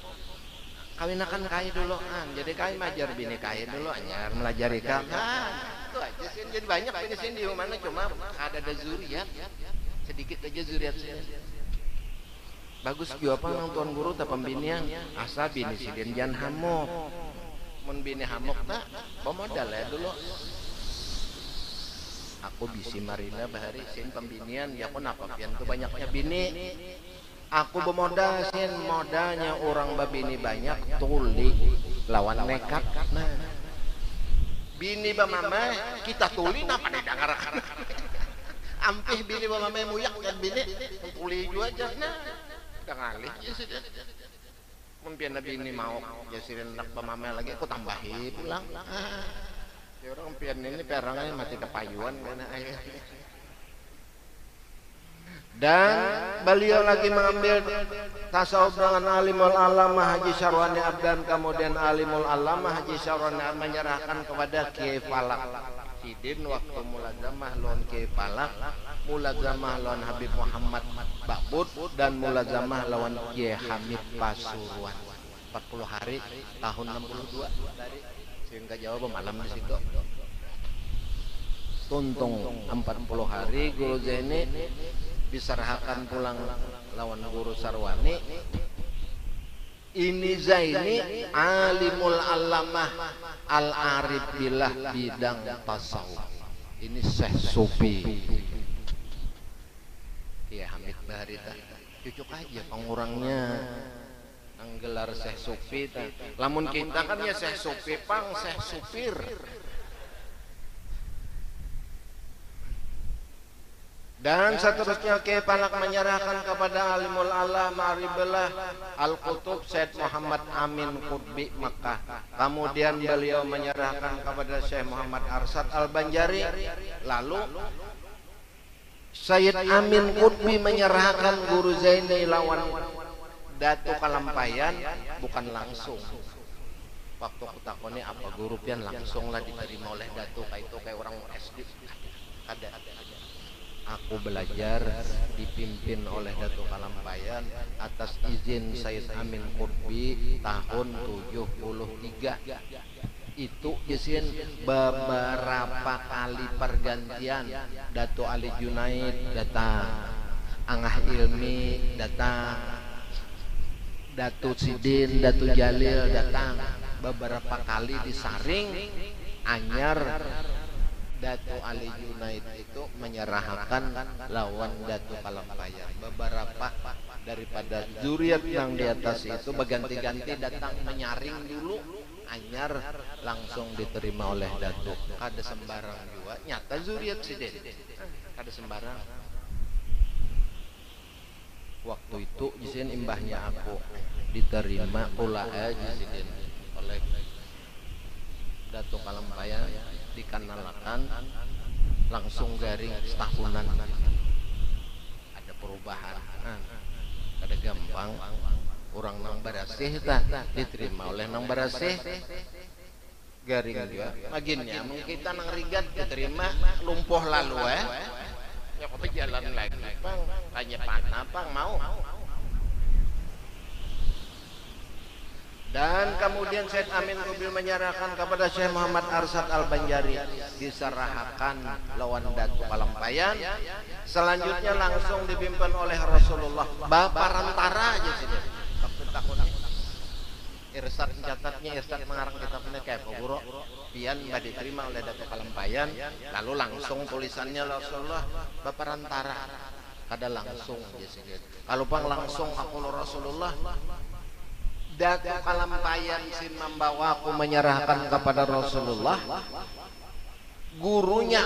Speaker 2: kawinakan kai dulu jadi kai majar bini kai dulu anyar melajari kan itu aja sih jadi banyak ini sih di mana cuma ada zuriat sedikit aja zuriat sih bagus juga apa nang tuan guru tak pembinian asa bini Sidin jangan hamok mun bini hamok tak pemodal ya dulu aku bisi Marina bahari sin pembinian ya aku napa pian tuh banyaknya bini aku bermodal sin modalnya orang babini banyak tuli lawan nekat nah bini bamama kita tuli napa didengar ampih bini bamama muyak dan bini tuli juga aja nah dengalih ya sudah mungkin bini mau ya sirin nak bamama lagi aku tambahi pulang ya orang pian ini perangnya mati kepayuan karena ayah. Dan beliau lagi mengambil tasawuf dengan alimul alama Haji Syarwani Abdan, kemudian alimul alama Haji Syarwani menyerahkan kepada Kiai Falak. Sidin waktu mulazamah lawan Kiai Falak, mulazamah lawan Habib Muhammad Bakbud dan mulazamah lawan Kiai Hamid Pasuruan. 40 hari tahun 62 dari sehingga Jawa malam di situ. Tuntung 40 hari Guru Zaini diserahkan pulang lawan Guru Sarwani. Ini Zaini alimul alamah al arif billah bidang tasawuf. Ini Syekh Sufi. Ya Hamid Bahari cucuk aja pengurangnya nang gelar Syekh Sufi. Lamun kita kan ya Syekh Sufi pang Syekh Supir. Dan seterusnya Kiai Falak menyerahkan kepada alimul alam ma'ribillah al-Qutub Syed Muhammad Amin Qutbi Makkah. Kemudian beliau menyerahkan kepada Syekh Muhammad Arsad Al-Banjari. Lalu Syed Amin Qutbi menyerahkan Guru Zaini lawan Dato Kalampayan bukan langsung. Waktu aku takoni apa guru pian langsung lah diterima oleh Dato kayak itu kayak orang SD. Ada. Aku belajar dipimpin oleh Dato Kalampayan atas izin Syed Amin Qutbi tahun 73. Itu isin beberapa kali pergantian Dato Ali Junaid datang, Angah Ilmi datang, Dato Sidin, Dato Jalil datang, beberapa kali disaring anyar Datu Ali Junaid itu menyerahkan lawan Datu Kalampayan. Beberapa daripada zuriat yang di atas itu berganti-ganti datang menyaring dulu, anyar langsung diterima oleh Datu. Kada sembarang juga nyata zuriat Siden, kada sembarang. Waktu itu jisin imbahnya aku diterima pula jisin oleh Datu Kalampayan, dikenalkan langsung garing setahunan. Ada perubahan, ada gampang orang nang barasih diterima oleh nang barasih garing juga maginnya kita nang rigat diterima lumpuh lalu ya kok jalan lagi pang tanya panah pang mau. Dan kemudian Syed Amin Kubil menyerahkan kepada Syekh Muhammad Arsyad Al-Banjari, diserahkan lawan Datu Kalampayan. Selanjutnya langsung dipimpin oleh Rasulullah. Bapak rantara aja sih. Waktu takutnya Irsad mencatatnya, Irsad mengarang kitabnya kayak Pak Guru. Pian diterima oleh Datu Kalampayan, lalu langsung tulisannya Rasulullah Bapak rantara. Kada langsung aja sih. Kalau bang langsung aku Rasulullah. Datu Kalampayan sin membawaku menyerahkan kepada Rasulullah. Gurunya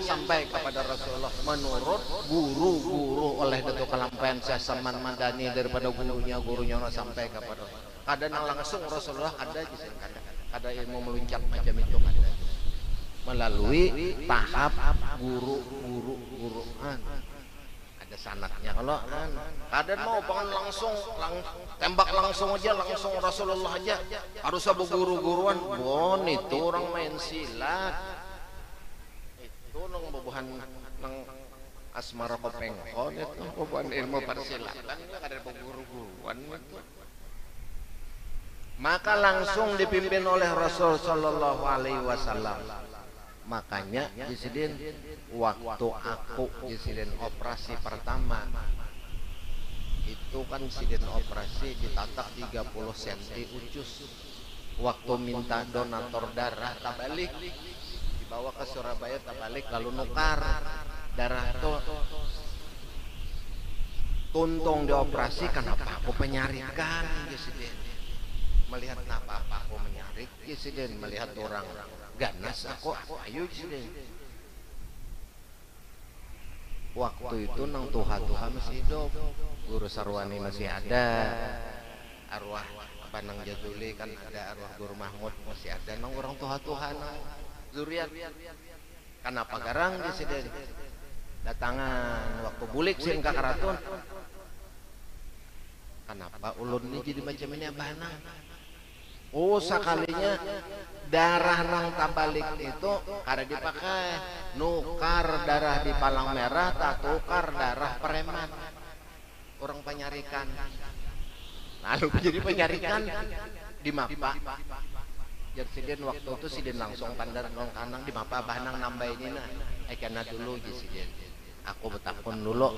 Speaker 2: sampai kepada Rasulullah. Menurut guru oleh Datu Kalampayan Syekh Saman Madani daripada gurunya sampai kepada. Kadang langsung Rasulullah ada ilmu meluncat macam itu ada. Melalui tahap guru. Sanatnya kalau kadang mau pengen langsung tembak langsung aja langsung Rasulullah aja harus abu guru-guruan bon itu orang main silat itu nang bobohan nang asmara kopengkon itu bobohan ilmu persilatan ada guru-guruan itu. Maka langsung dipimpin oleh Rasul sallallahu alaihi wasallam. Makanya Jisidin waktu aku Jisidin operasi pertama itu kan Jisidin operasi ditatak 30 cm ucus. Waktu minta donator darah tabalik dibawa ke Surabaya tabalik lalu nukar darah tuh tuntung dioperasi. Kenapa aku penyarikan Jisidin melihat kenapa aku menyarik Jisidin melihat orang ganas aku ayo sini. Waktu itu nang Tuhan masih hidup, Guru Sarwani masih ada, arwah Panang Jazuli kan ada, arwah Guru Mahmud masih ada, nang orang Tuhan zuriat. Kenapa garang di sini? Datangan waktu bulik sin ka Karatun. Kenapa ulun ini jadi macam ini abana? Oh sekalinya darah nang tabalik itu kada dipakai nukar darah di Palang Merah tak tukar darah preman orang penyarikan lalu jadi penyarikan di Mapa. Jadi Sidin waktu itu Sidin langsung pandar nong kanang di Mapa bahanang nambah ini nah ekana dulu ji Sidin aku betakun dulu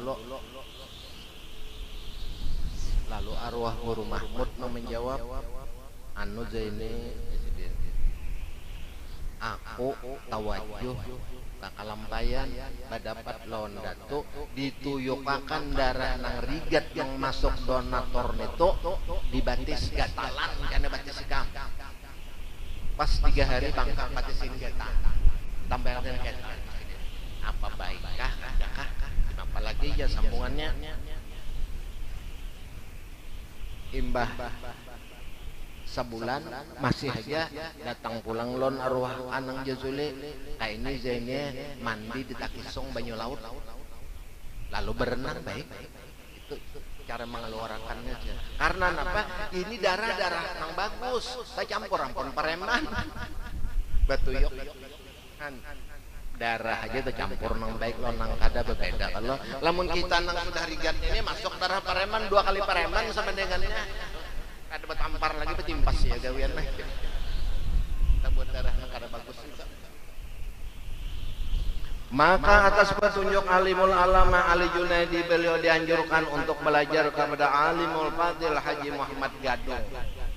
Speaker 2: lalu arwah Guru Mahmud mau menjawab anu Zaini aku tawajuh ke Kalampayan dapat lawan Datu dituyukakan darah nang rigat yang masuk donator itu dibatis gatalan karena batis kam pas 3 hari bangka batisin gata tambah dengan gata apa baikkah adakah apalagi ya sambungannya imbah sebulan masih aja datang pulang lon arwah Anang Jazuli kayak ini Zainnya mandi di Takisong Banyu Laut lalu berenang baik itu cara mengeluarkannya aja karena apa ini darah nang bagus saya campur ampun preman batu yok kan darah aja itu campur nang baik lo nang kada berbeda kalau lamun kita nang sudah rigat ini masuk darah preman 2 kali preman sama dengannya ada betampar lagi betimpas ya gawian mah kita buat darahnya kada bagus juga. Maka atas petunjuk Alimul Alama Ali Junaidi beliau dianjurkan untuk belajar kepada Alimul Fadil Haji Muhammad Gadung.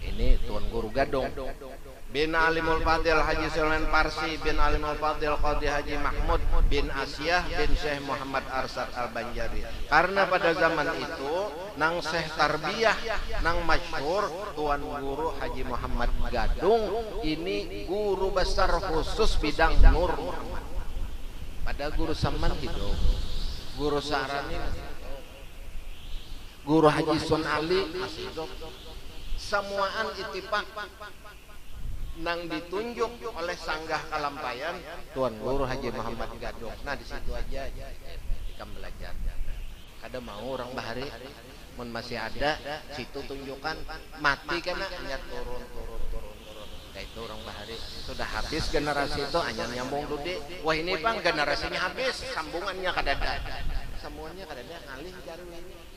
Speaker 2: Ini Tuan Guru Gadung bin Alimul Fadil Haji Sulaiman Parsi bin Alimul Fadil Qadi Haji Mahmud bin Asyah bin Syekh Muhammad Arsad Al-Banjari. Karena pada zaman itu nang Syekh Tarbiyah nang masyhur Tuan Guru Haji Muhammad Gadung ini guru besar khusus bidang Nur Muhammad. Pada guru Saman hidup, guru Sarani, guru Haji Sun Ali masih hidup. Semuaan ittifaq nang ditunjuk oleh sanggah Kalampayan Tuan Guru Haji Muhammad Gadung. Nah di situ aja kita belajar. Kada mau orang bahari, mun masih ada situ tunjukkan mati karena hanya turun. Kayak itu orang bahari sudah habis generasi itu hanya nyambung dudi. Wah ini bang generasinya habis, sambungannya kada ada. Semuanya kada ada ngalih jaru ini.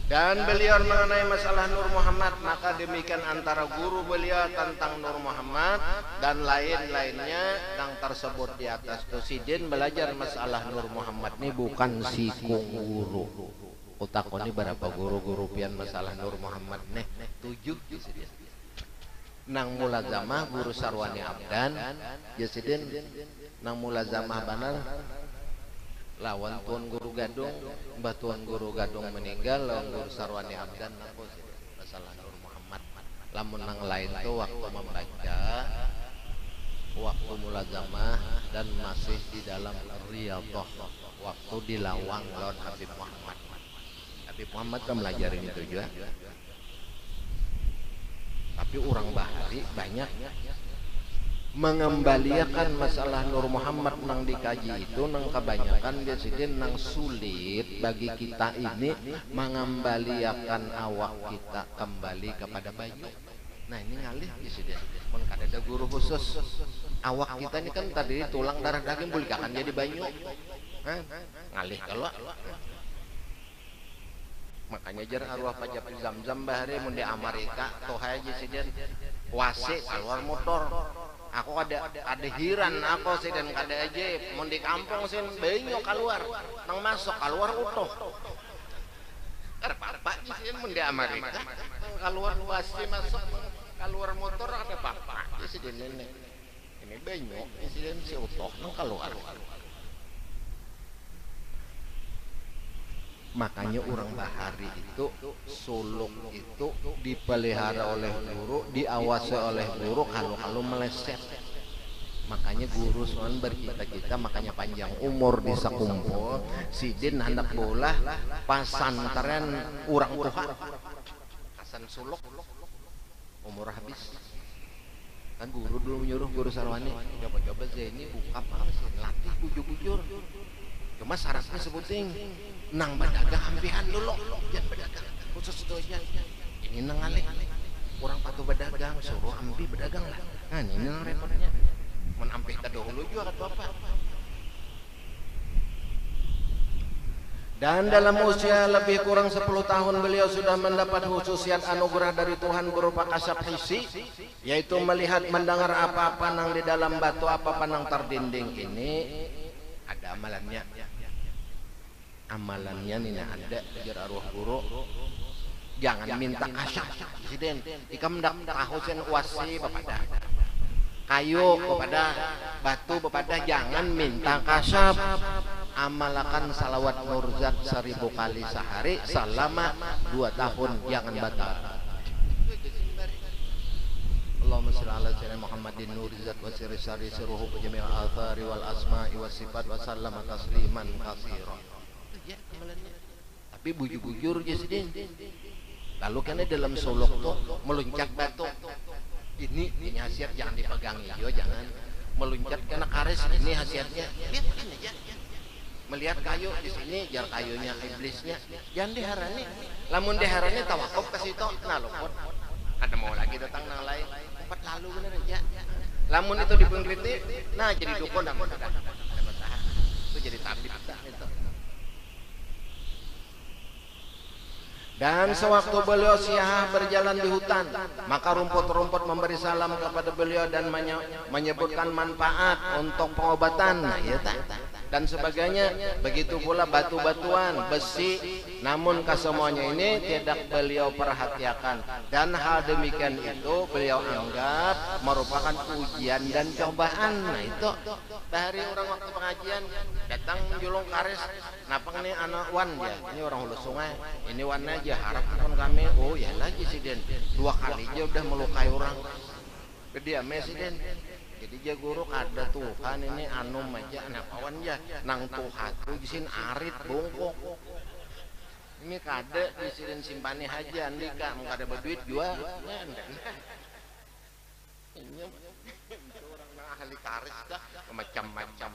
Speaker 2: Dan beliau mengenai masalah Nur Muhammad, maka demikian antara guru beliau tentang Nur Muhammad dan lain-lainnya yang tersebut di atas. Sidin belajar masalah Nur Muhammad ini bukan si guru. Utakoni berapa guru-guru pian masalah Nur Muhammad nih? 7 di Sidin. Nang mulazamah guru Sarwani Abdan, ya Sidin nang mulazamah banar lawan Tuan Guru Gadung, Mbah Tuan Guru Gadung meninggal, lawan Guru Sarwani Abdan aku masalah Nur Muhammad. Lamun nang lain tuh waktu membaca, waktu mulazamah dan masih di dalam riyadhah, waktu di lawang lawan Habib Muhammad. Habib Muhammad kan melajarin itu juga. Tapi orang bahari banyak mengembalikan masalah Nur Muhammad nang dikaji itu nang kebanyakan biasanya nang sulit bagi kita ini mengembalikan awak kita kembali kepada baju. Nah ini ngalih biasanya pun kada ada guru khusus. Awak kita ini kan tadi tulang darah daging boleh akan jadi banyu. Ngalih kalau makanya jar arwah pajak Zamzam bahari mun di Amerika toh aja siden wase keluar motor. Aku ada hiran aku sih dan kada aja mau di kampung sih banyak keluar nang masuk keluar utuh apa sih mau di Amerika keluar luas sih masuk keluar motor ada apa sih dan ini banyak sih dan si utuh nang keluar. Makanya orang bahari itu suluk itu dipelihara oleh guru, diawasi oleh guru kalau meleset. Makanya guru soal bercita-cita, makanya panjang umur di sakumpul. Sidin hendak bola pasantren orang tua. Hasan suluk umur habis. Kan guru dulu menyuruh guru Sarwani, coba-coba ini buka apa sih? Latih bujur-bujur. Cuma syaratnya sebuting nang berdagang ampihan dulu jangan berdagang khusus itu aja ini nang alik orang patuh berdagang suruh ampi berdagang lah. Nah ini nang repotnya menampih terdahulu juga kata apa. Dan dalam usia lebih kurang 10 tahun beliau sudah mendapat khususiat anugerah dari Tuhan berupa kasab hisi, yaitu melihat mendengar apa-apa nang di dalam batu apa-apa nang terdinding ini. Ada amalannya nih ada jar arwah guru jangan minta kasab presiden ikam dak tahu sen wasi bepada kayu bepada batu bepada jangan minta kasab amalkan salawat nurzat 1000 kali sehari selama 2 tahun jangan batal. Allahumma shalli ala sayyidina Muhammadin nurizat wa sirri siruhu jami'al athari wal asma'i was sifat wa sallama tasliman katsira. Ya amalannya. Tapi bujur-bujur aja sidin. Lalu kan dalam suluk tuh meluncat batu. Ini hasiat jangan dipegangi yo jangan meluncat karena kares ini hasiatnya. Lihat aja. Melihat kayu di sini jar kayunya iblisnya. Jangan diharani. Lamun diharani tawakuf ke situ nah luput. Ada mau lagi datang nang lain. Tempat lalu bener aja. Lamun itu dipengkriti, nah jadi dukun dan ada bertahan. Itu jadi tabib itu. Dan sewaktu beliau siah berjalan di hutan, maka rumput-rumput memberi salam kepada beliau dan menyebutkan manfaat untuk pengobatan. Nah, ya tak. dan sebagainya. Begitu pula batu-batuan, besi, namun kesemuanya ini tidak beliau perhatikan, dan hal demikian itu beliau anggap merupakan ujian dan cobaan. Nah itu dari orang waktu pengajian datang julung karis, napang nih anak wan ya, ini orang hulu sungai, ini wan aja harap pun kami, oh ya lagi siden 2 kali aja udah melukai orang, dia mesiden. Jadi dia guru kada tuh kan ini anum aja anak kawan ya nang tuhat tuh disin arit bongkok ini kada disin simpani aja andika mau kada berduit juga ini orang nang ahli karis dah macam-macam.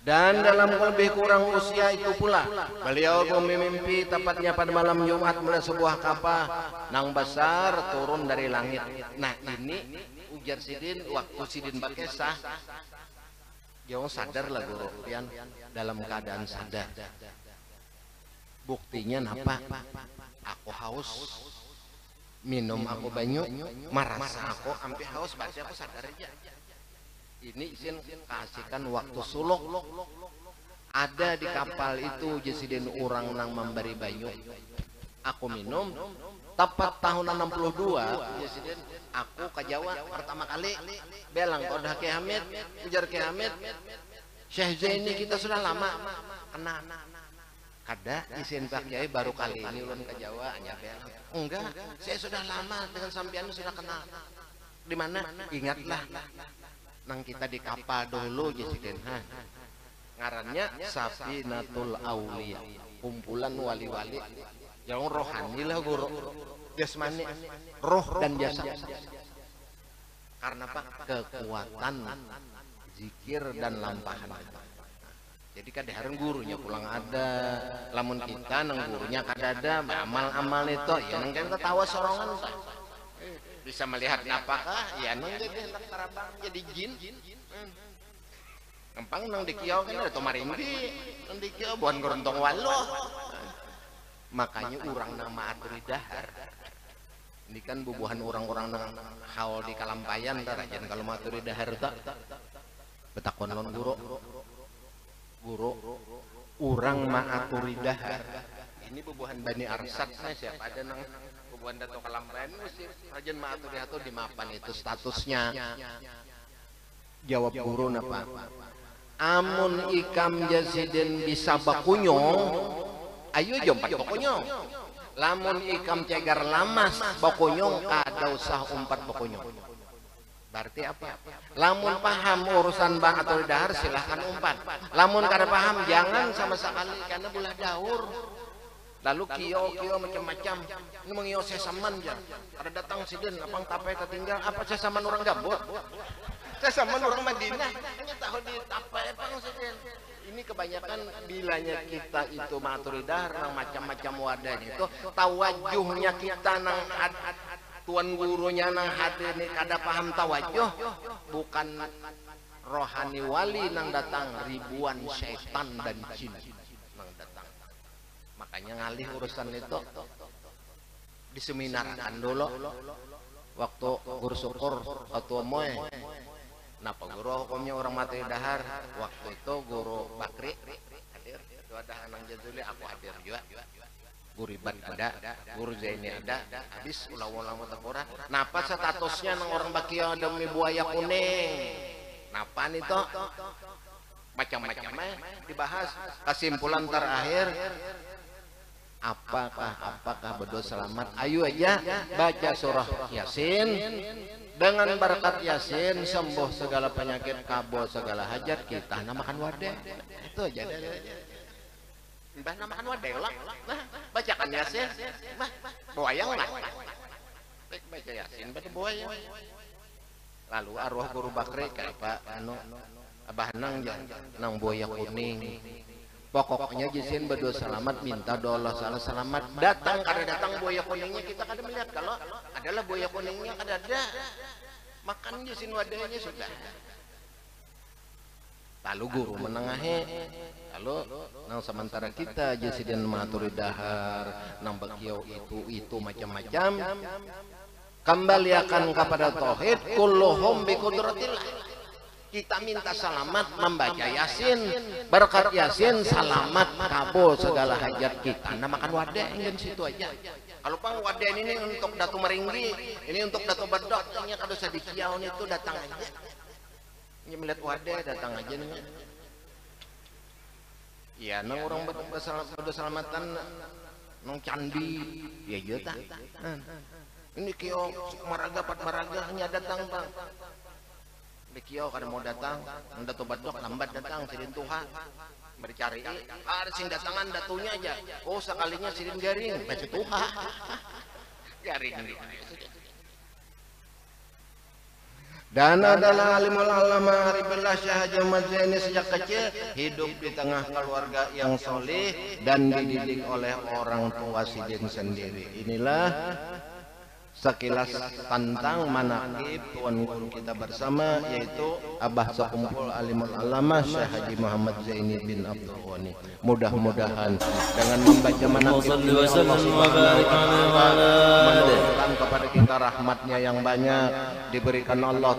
Speaker 2: Dan dalam lebih kurang usia itu pula beliau memimpi tepatnya pada malam Jumat melihat sebuah kapal nang besar turun dari langit. Nah ini ujar sidin waktu sidin bakesah jauh sadar lah guru pian dalam keadaan sadar. Buktinya napa? Aku haus minum aku banyu merasa aku ampe haus berarti aku sadar aja. Ini izin kasihkan waktu suluk ada di kapal itu jesiden orang nang memberi banyu aku minum tepat tahun 62 jesiden aku ke Jawa pertama kali belang kodah Ki Hamid ujar Ki Hamid Syekh Zaini kita sudah lama kena kada izin Pak Kiai baru kali ini ulun ke Jawa hanya belang enggak saya sudah lama dengan sampean sudah kenal di mana ingatlah nang kita di kapal dulu jesiden ngarannya Safinatul Aulia kumpulan wali-wali yang rohani lah guru jasmani roh dan jasa karena apa kekuatan zikir dan lampahan. Jadi kadang gurunya pulang ada lamun kita nang gurunya kada ada amal-amal itu ya nang kan ketawa sorongan bisa melihat apakah ya nang jadi hendak tarabang jadi jin gampang nang dikiau kan ada tomarindi nang dikiau bukan gerontong walo. Makanya orang nama aturi dahar ini kan bubuhan orang-orang nang haul di Kalampayan tarajan kalau maturi dahar tak betakon non guru orang maaturi dahar ini bubuhan Bani Arsad siapa ada nang bubuhan Dato Kalampayan mesti rajan maaturi atau di mapan itu statusnya. Jawab guru napa amun ikam jasiden bisa bakunyong ayo jompat bakunyong lamun ikam cegar lamas bakunyong kada usah umpat bakunyong. Berarti apa? Lamun paham urusan bang atau dahar silahkan umpat, lamun kada paham jangan sama sekali karena bulah daur. Lalu kio macam-macam ini mengio sesaman ya ada datang sidin apang tapai tertinggal apa sesaman orang gabut sesaman orang Madinah hanya tahu di tapai apang sidin. Ini kebanyakan bilanya kita itu maturidah nang macam-macam wadahnya itu tawajuhnya kita nang tuan gurunya nang hadir ini kada paham tawajuh bukan rohani wali nang datang ribuan syaitan dan jin nang datang. Makanya ngalih urusan itu diseminarkan dulu waktu guru syukur ketua moe. Napa guru hukumnya orang mati dahar waktu itu guru Bakri hadir itu ada Anang Jazuli aku hadir juga guru Iban ada guru Zaini ada habis ulama-ulama tekura napa statusnya nang orang bakia demi buaya kuning napa itu macam-macamnya dibahas kesimpulan terakhir apakah berdoa selamat ayo aja baca surah Yasin dengan berkat Yasin sembuh segala penyakit kabul segala hajat kita namakan wadah itu aja mbah namakan wadah lah nah bacakan Yasin mbah boyang lah baca Yasin baca boyang lalu arwah guru Bakri kayak Pak Abah Nang nang boya kuning pokoknya jisin berdoa selamat minta doa Allah salah selamat datang kada datang buaya kuningnya kita kada melihat kalau adalah buaya kuningnya kada ada makan jisin wadahnya sudah lalu guru menengahi lalu nang sementara kita jisin maturi dahar nang bagiau itu macam-macam kembalikan kepada tauhid kulluhum bi qudratillah Kita minta selamat membaca Yasin, berkat Yasin selamat kabul segala hajat kita. Nah makan wadah ingin situ aja. Kalau pang wadah ini untuk Datu Meringgi, ini untuk Datu Bedok, ini kalau sadikiaun itu datang aja. Ini melihat wadah datang aja nih. Ya, nang orang berselamatan nang candi, ya iya tak. Ini kio maraga pat maraga hanya datang bang. Kio kada mau datang, Datu Bedok lambat datang, sidin Tuhan bercari. Ada sing datangan datunya aja. Oh sekalinya sidin garing, baca Tuhan. Garing. Dan adalah alimul alama Arifillah Syekh Haji Ahmad Zaini sejak kecil hidup di tengah keluarga yang soleh dan dididik oleh orang tua sidin sendiri. Inilah sekilas tentang manaqib tuan guru kita bersama, yaitu Abah Sekumpul Alimul Alama Syekh Haji Muhammad Zaini bin Abdul Ghani. Mudah-mudahan dengan membaca manaqib ini Allah Subhanahu wa taala menurunkan kepada kita rahmatnya yang banyak, diberikan Allah